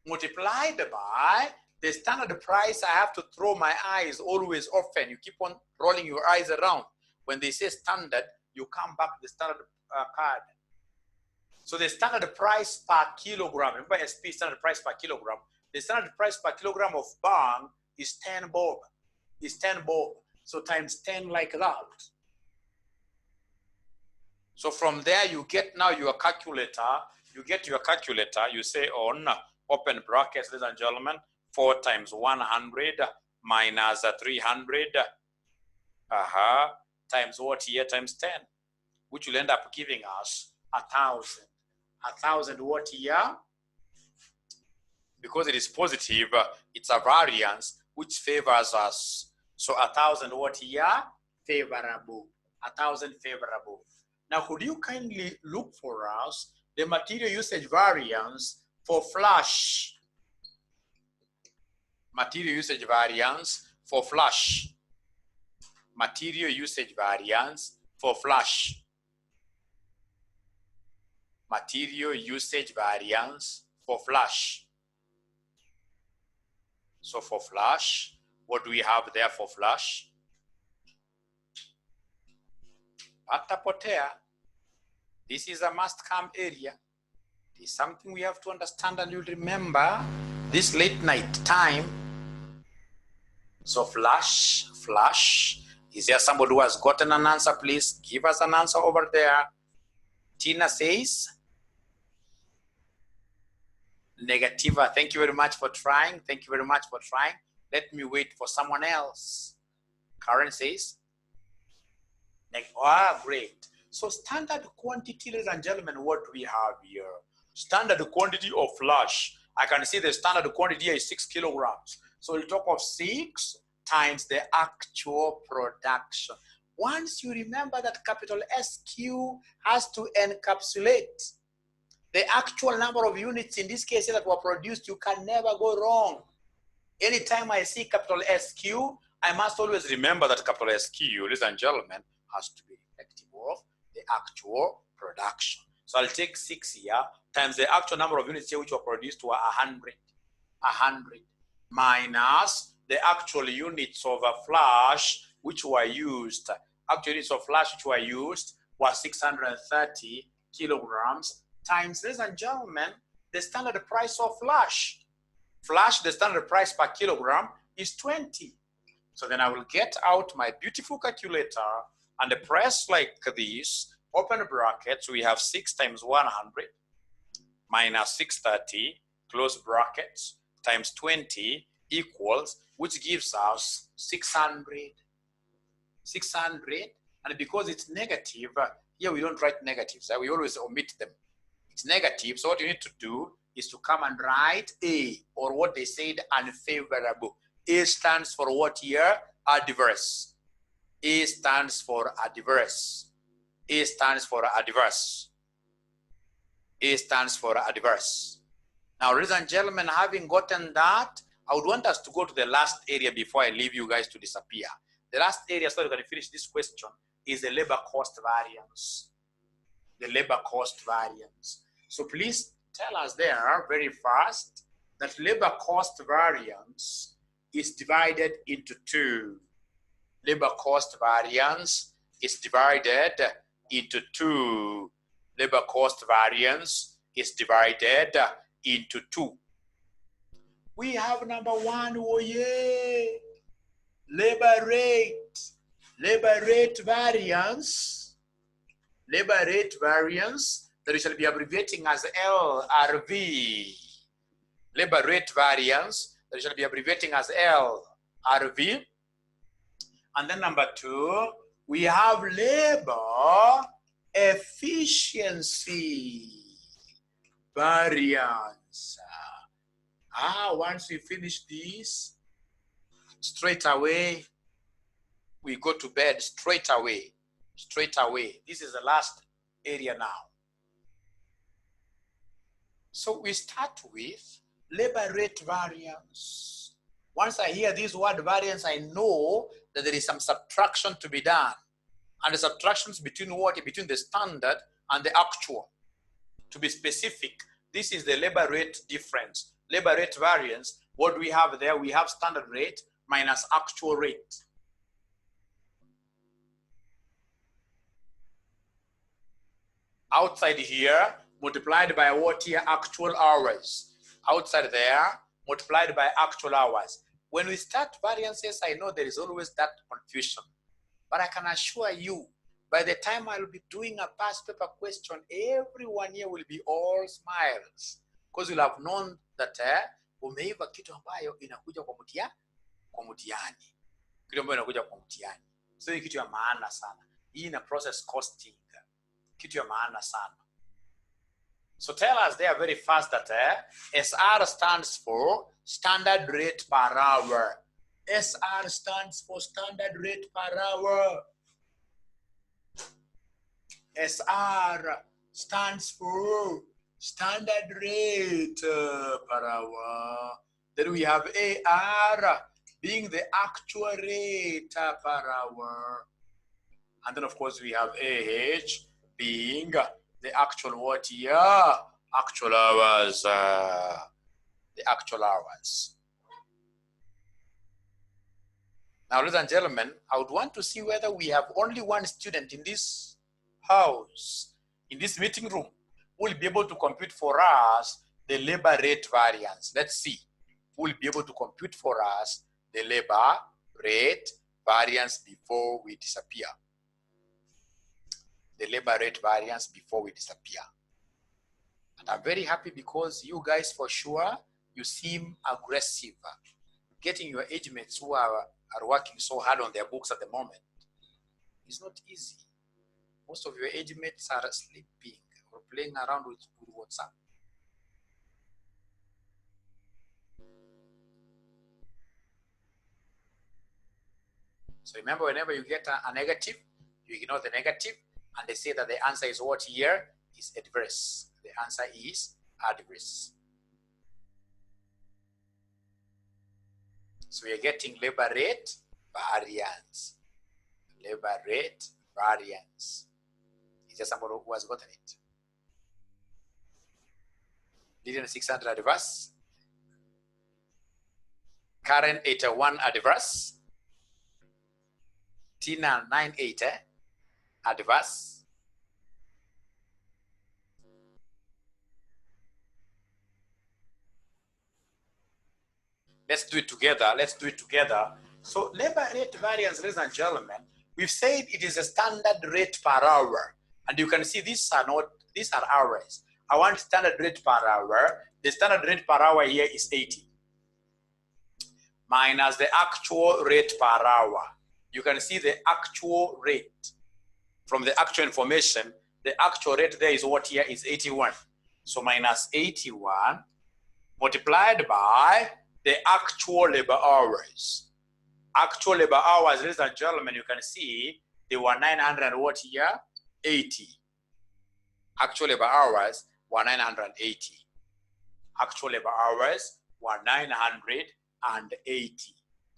Multiplied by the standard price. I have to throw my eyes always often. You keep on rolling your eyes around. When they say standard, you come back to the standard card. So the standard price per kilogram, remember SP standard price per kilogram, the standard price per kilogram of bang is 10 bob. Is 10 bob. So times 10 like that. So from there you get now your calculator. You get your calculator. You say on open brackets, ladies and gentlemen, 4 times 100 minus 300 times what here? Times 10, which will end up giving us 1,000. 1,000 what here? Because it is positive, it's a variance which favors us. So 1,000 what here? Favorable. 1,000 favorable. Now, could you kindly look for us the material usage variance for flash? Material usage variance for flash. Material usage variance for flash. Material usage variance for flash. So for flash, what do we have there for flash? Patapotea. This is a must-come area. It is something we have to understand, and you'll remember this late night time. So flash. Is there somebody who has gotten an answer? Please give us an answer over there. Tina says negative. Thank you very much for trying. Thank you very much for trying. Let me wait for someone else. Karen says great. So standard quantity, ladies and gentlemen, what do we have here? Standard quantity of flash. I can see the standard quantity here is 6 kilograms. So we'll talk of 6 times the actual production. Once you remember that capital SQ has to encapsulate the actual number of units, in this case that were produced, you can never go wrong. Anytime I see capital SQ, I must always remember that capital SQ, ladies and gentlemen, has to be reflective of the actual production. So I'll take 6 here times the actual number of units here which were produced were 100. 100 minus the actual units of a flash which were used. Actual units of flash which were used were 630 kilograms times, ladies and gentlemen, the standard price of flash. Flash, the standard price per kilogram is 20. So then I will get out my beautiful calculator and press like this, open brackets, we have 6 times 100 minus 630, close brackets, times 20 equals, which gives us 600. 600, and because it's negative, here we don't write negatives, we always omit them. It's negative, so what you need to do is to come and write A, or what they said, unfavorable. A stands for what here? Adverse. A stands for adverse. A stands for adverse. A stands for adverse. Now, ladies and gentlemen, having gotten that, I would want us to go to the last area before I leave you guys to disappear. The last area, so we're going to finish this question, is the labor cost variance. The labor cost variance. So please tell us there very fast that labor cost variance is divided into 2. Labor cost variance is divided into 2. Labor cost variance is divided into 2. We have number one, oh yeah, labor rate variance, that we shall be abbreviating as LRV. Labor rate variance, that we shall be abbreviating as LRV. And then number two, we have labor efficiency variance. Once we finish this, straight away, we go to bed straight away. This is the last area now. So we start with labor rate variance. Once I hear this word variance, I know that there is some subtraction to be done. And the subtractions between what? Between the standard and the actual. To be specific, this is the labor rate difference. Labor rate variance, what do we have there? We have standard rate minus actual rate. Outside here, multiplied by what here? Actual hours. Outside there, multiplied by actual hours. When we start variances, I know there is always that confusion. But I can assure you, by the time I'll be doing a past paper question, everyone here will be all smiles. Because you'll have known that umeiva kitu ambayo inakuja kwa mtihani. Kitu ambayo inakuja kwa mtihani. So hii kitu ya maana sana. Hii ina process costing. Kitu ya maana sana. So tell us there very fast that SR stands for standard rate per hour. SR stands for standard rate per hour. SR stands for standard rate per hour. Then we have AR being the actual rate per hour. And then of course we have AH being the actual what here? Actual hours. The actual hours. Now, ladies and gentlemen, I would want to see whether we have only one student in this house, in this meeting room, who will be able to compute for us the labor rate variance. Let's see who will be able to compute for us the labor rate variance before we disappear. The labor rate variance before we disappear. And I'm very happy because you guys, for sure, you seem aggressive. Getting your age mates who are working so hard on their books at the moment is not easy. Most of your age mates are sleeping or playing around with WhatsApp. So remember, whenever you get a negative, you ignore the negative, and they say that the answer is what here? Is adverse. The answer is adverse. So we are getting labor rate variance. Labor rate variance. Is there somebody who has gotten it? Leading 600 adverse. Current 81 adverse. Tina 980 adverse. Let's do it together. Let's do it together. So labor rate variance, ladies and gentlemen, we've said it is a standard rate per hour. And you can see these are hours. I want standard rate per hour. The standard rate per hour here is 80. Minus the actual rate per hour. You can see the actual rate. From the actual information, the actual rate there is what here is 81. So minus 81 multiplied by the actual labor hours. Actual labor hours, ladies and gentlemen, you can see they were 900 what here? 80. Actual labor hours were 980. Actual labor hours were 980.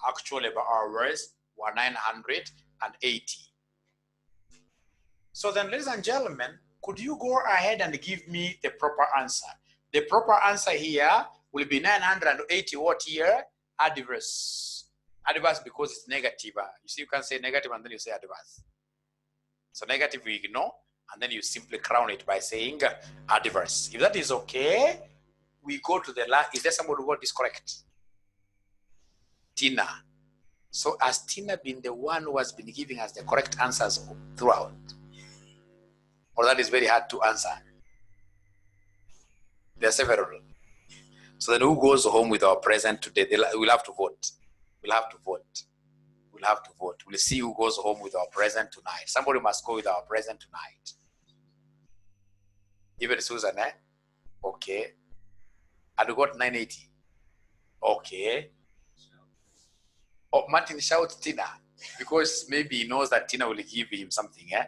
Actual labor hours were 980. So then, ladies and gentlemen, could you go ahead and give me the proper answer? The proper answer here will be 980 what here? Adverse. Adverse because it's negative. You see, you can say negative and then you say adverse. So negative we ignore, and then you simply crown it by saying adverse. If that is okay, we go to the last. Is there somebody who got this correct? Tina. So has Tina been the one who has been giving us the correct answers throughout? Or that is very hard to answer? There are several. So then who goes home with our present today? We'll have to vote. We'll have to vote. We'll have to vote. We'll see who goes home with our present tonight. Somebody must go with our present tonight. Even Susan, eh? Okay. And we got 980. Okay. Oh, Martin, shout Tina. Because maybe he knows that Tina will give him something, eh?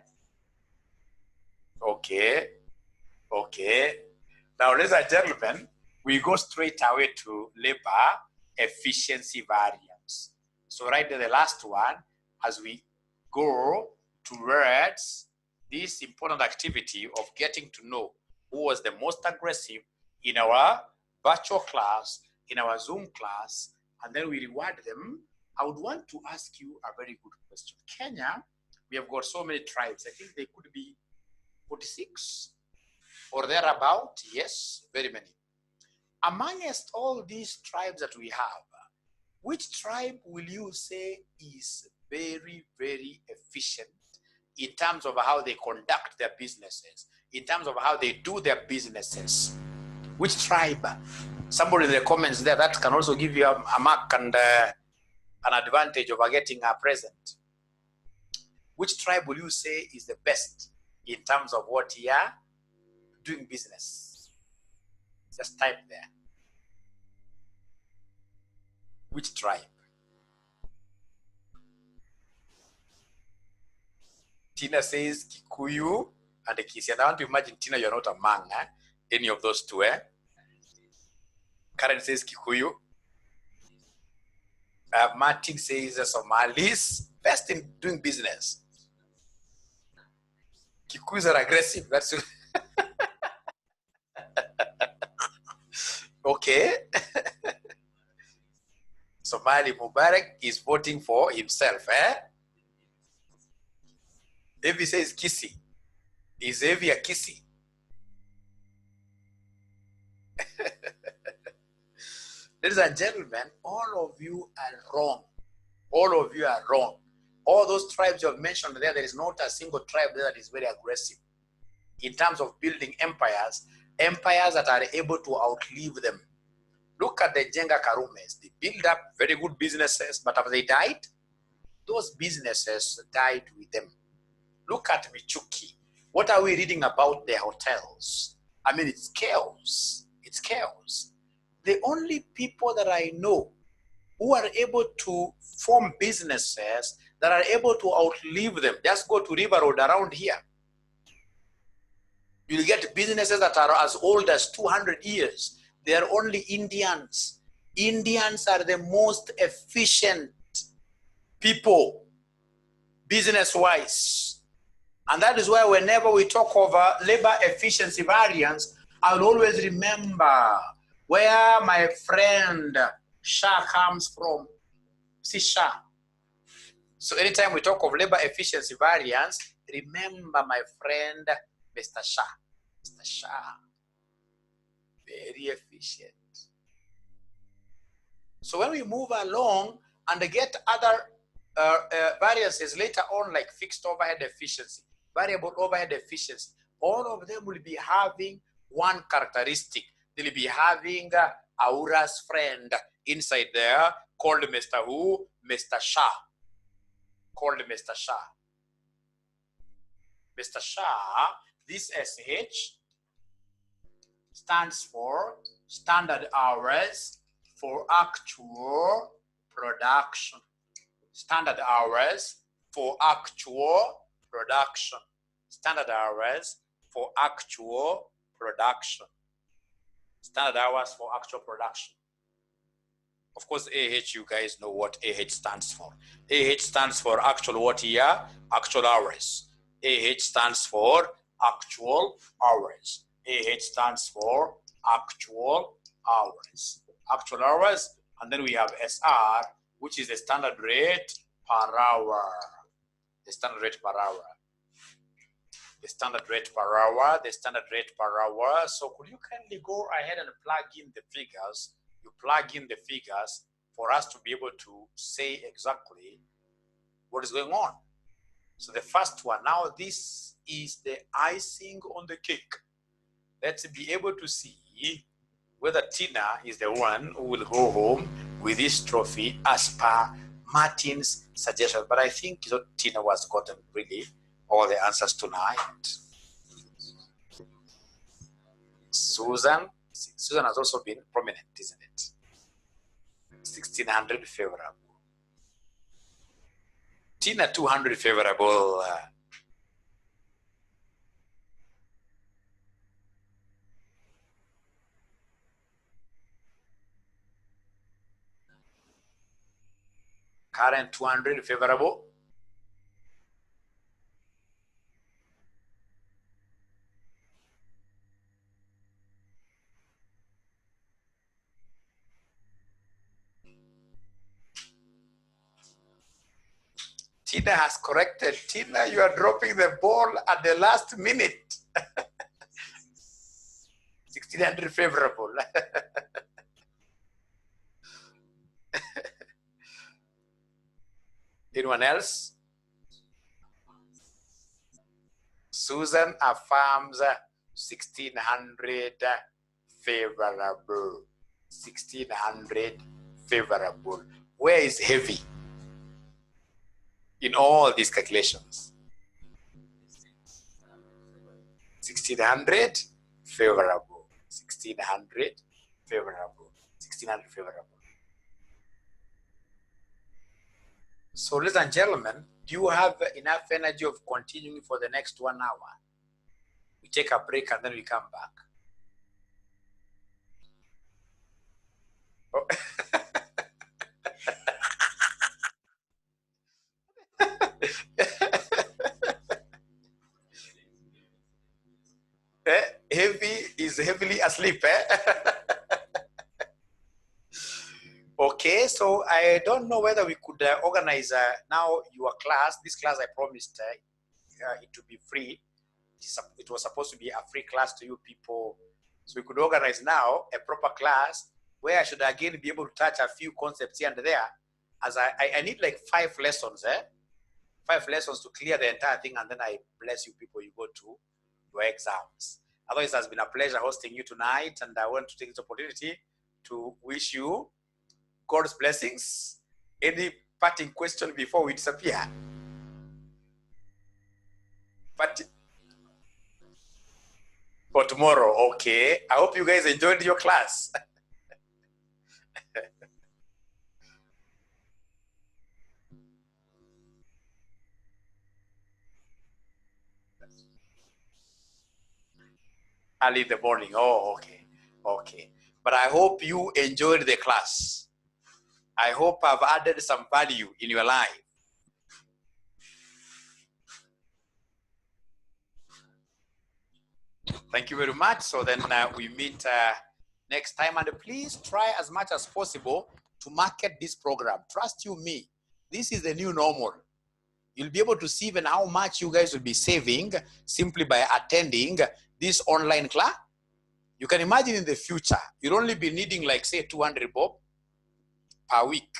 Okay. Okay. Now, ladies and gentlemen, we go straight away to labor efficiency variance. So right there, the last one, as we go towards this important activity of getting to know who was the most aggressive in our virtual class, in our Zoom class, and then we reward them, I would want to ask you a very good question. Kenya, we have got so many tribes. I think they could be 46 or thereabout. Yes, very many. Amongst all these tribes that we have, which tribe will you say is very, very efficient in terms of how they conduct their businesses, in terms of how they do their businesses? Which tribe? Somebody in the comments there, that can also give you a mark and an advantage over getting a present. Which tribe will you say is the best in terms of what you are doing business? Just type there. Which tribe? Tina says Kikuyu and Kisi. And I want to imagine, Tina, you're not among any of those two, eh? Karen says Kikuyu. Martin says Somalis. Best in doing business. Kikuyus are aggressive. That's okay. Somali Mubarak is voting for himself, eh? Evi says Kisi. Is Evi a Kisi? Ladies and gentlemen, all of you are wrong. All of you are wrong. All those tribes you have mentioned there is not a single tribe there that is very aggressive in terms of building empires that are able to outlive them. Look at the Jenga Karumes. They build up very good businesses, but after they died, those businesses died with them. Look at Michuki. What are we reading about their hotels? I mean, it's chaos. It's chaos. The only people that I know who are able to form businesses that are able to outlive them, just go to River Road around here. You'll get businesses that are as old as 200 years. They are only Indians. Indians are the most efficient people, business-wise. And that is why whenever we talk of labor efficiency variance, I'll always remember where my friend Shah comes from. See Shah. So anytime we talk of labor efficiency variance, remember my friend Mr. Shah. Mr. Shah. Very efficient. So when we move along and get other variances later on, like fixed overhead efficiency, variable overhead efficiency, all of them will be having one characteristic. They'll be having Aura's friend inside there called Mr. Who? Mr. Shah. Called Mr. Shah. Mr. Shah, this SH stands for standard hours for actual production. Standard hours for actual production. Standard hours for actual production. Standard hours for actual production. Of course, AH, you guys know what AH stands for. AH stands for actual what here? Actual hours. AH stands for actual hours. AH stands for actual hours. Actual hours, and then we have SR, which is the standard rate per hour. The standard rate per hour. The standard rate per hour, the standard rate per hour. So could you kindly go ahead and plug in the figures? You plug in the figures for us to be able to say exactly what is going on. So the first one, now this is the icing on the cake. Let's be able to see whether Tina is the one who will go home with this trophy as per Martin's suggestion. But I think Tina was gotten really all the answers tonight. Susan has also been prominent, isn't it? 1600 favorable. Tina 200 favorable. Karen 200 favorable. Tina has corrected. Tina, you are dropping the ball at the last minute. 1600 favorable. Anyone else? Susan affirms 1600 favorable. 1600 favorable. Where is heavy in all these calculations? 1600 favorable. 1600 favorable. 1600 favorable. So, ladies and gentlemen, do you have enough energy of continuing for the next 1 hour? We take a break and then we come back. Oh. Heavy is heavily asleep. Okay, so I don't know whether we could organize now your class. This class I promised it to be free. It was supposed to be a free class to you people. So we could organize now a proper class where I should again be able to touch a few concepts here and there. As I need like 5 lessons, 5 lessons to clear the entire thing, and then I bless you people, you go to your exams. Otherwise, it has been a pleasure hosting you tonight, and I want to take this opportunity to wish you God's blessings. Any parting question before we disappear? But for tomorrow, okay. I hope you guys enjoyed your class. Early in the morning. Oh, okay. Okay. But I hope you enjoyed the class. I hope I've added some value in your life. Thank you very much. So then we meet next time, and please try as much as possible to market this program. Trust you me, this is the new normal. You'll be able to see even how much you guys will be saving simply by attending this online class. You can imagine in the future, you'll only be needing like say 200 bob per week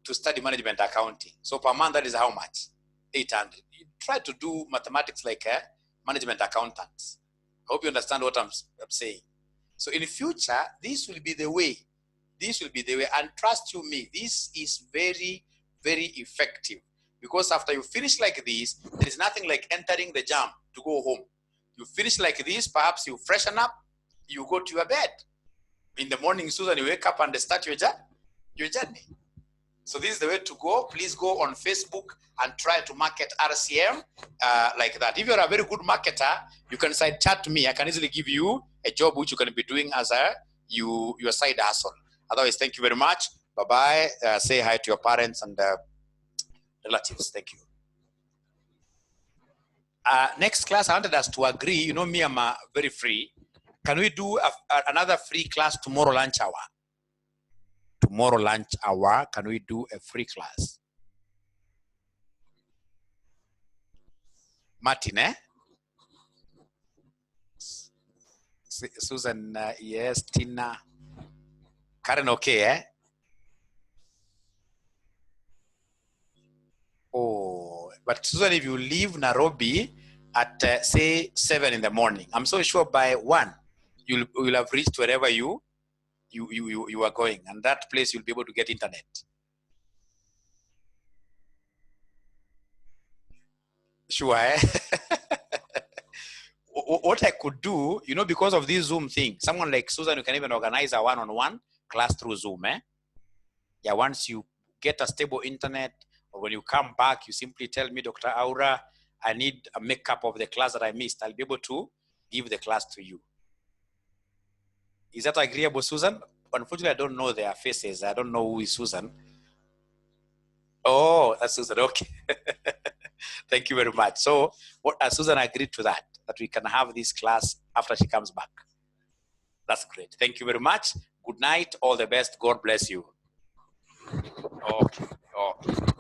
to study management accounting. So per month, that is how much? 800. You try to do mathematics like management accountants. I hope you understand what I'm saying. So in the future, this will be the way. This will be the way. And trust you me, this is very, very effective. Because after you finish like this, there is nothing like entering the jam to go home. You finish like this, perhaps you freshen up, you go to your bed. In the morning, Susan, you wake up and start your journey. So this is the way to go. Please go on Facebook and try to market RCM like that. If you're a very good marketer, you can side chat to me. I can easily give you a job which you can be doing as your side hustle. Otherwise, thank you very much. Bye-bye. Say hi to your parents and relatives. Thank you. Next class, I wanted us to agree. You know me, I'm very free. Can we do another free class tomorrow lunch hour? Tomorrow lunch hour, can we do a free class? Martin, Susan, yes. Tina. Karen, okay, eh? Oh, but Susan, if you leave Nairobi at say 7 in the morning, I'm so sure by 1 you'll have reached wherever you are going, and that place you'll be able to get internet. Sure. Eh? What I could do, you know, because of this Zoom thing, someone like Susan, you can even organize a one-on-one class through Zoom. Eh? Yeah, once you get a stable internet, or when you come back, you simply tell me, Dr. Aura, I need a makeup of the class that I missed. I'll be able to give the class to you. Is that agreeable, Susan? Unfortunately, I don't know their faces. I don't know who is Susan. Oh, that's Susan. Okay. Thank you very much. So Susan agreed to that we can have this class after she comes back. That's great. Thank you very much. Good night. All the best. God bless you. Okay. Okay.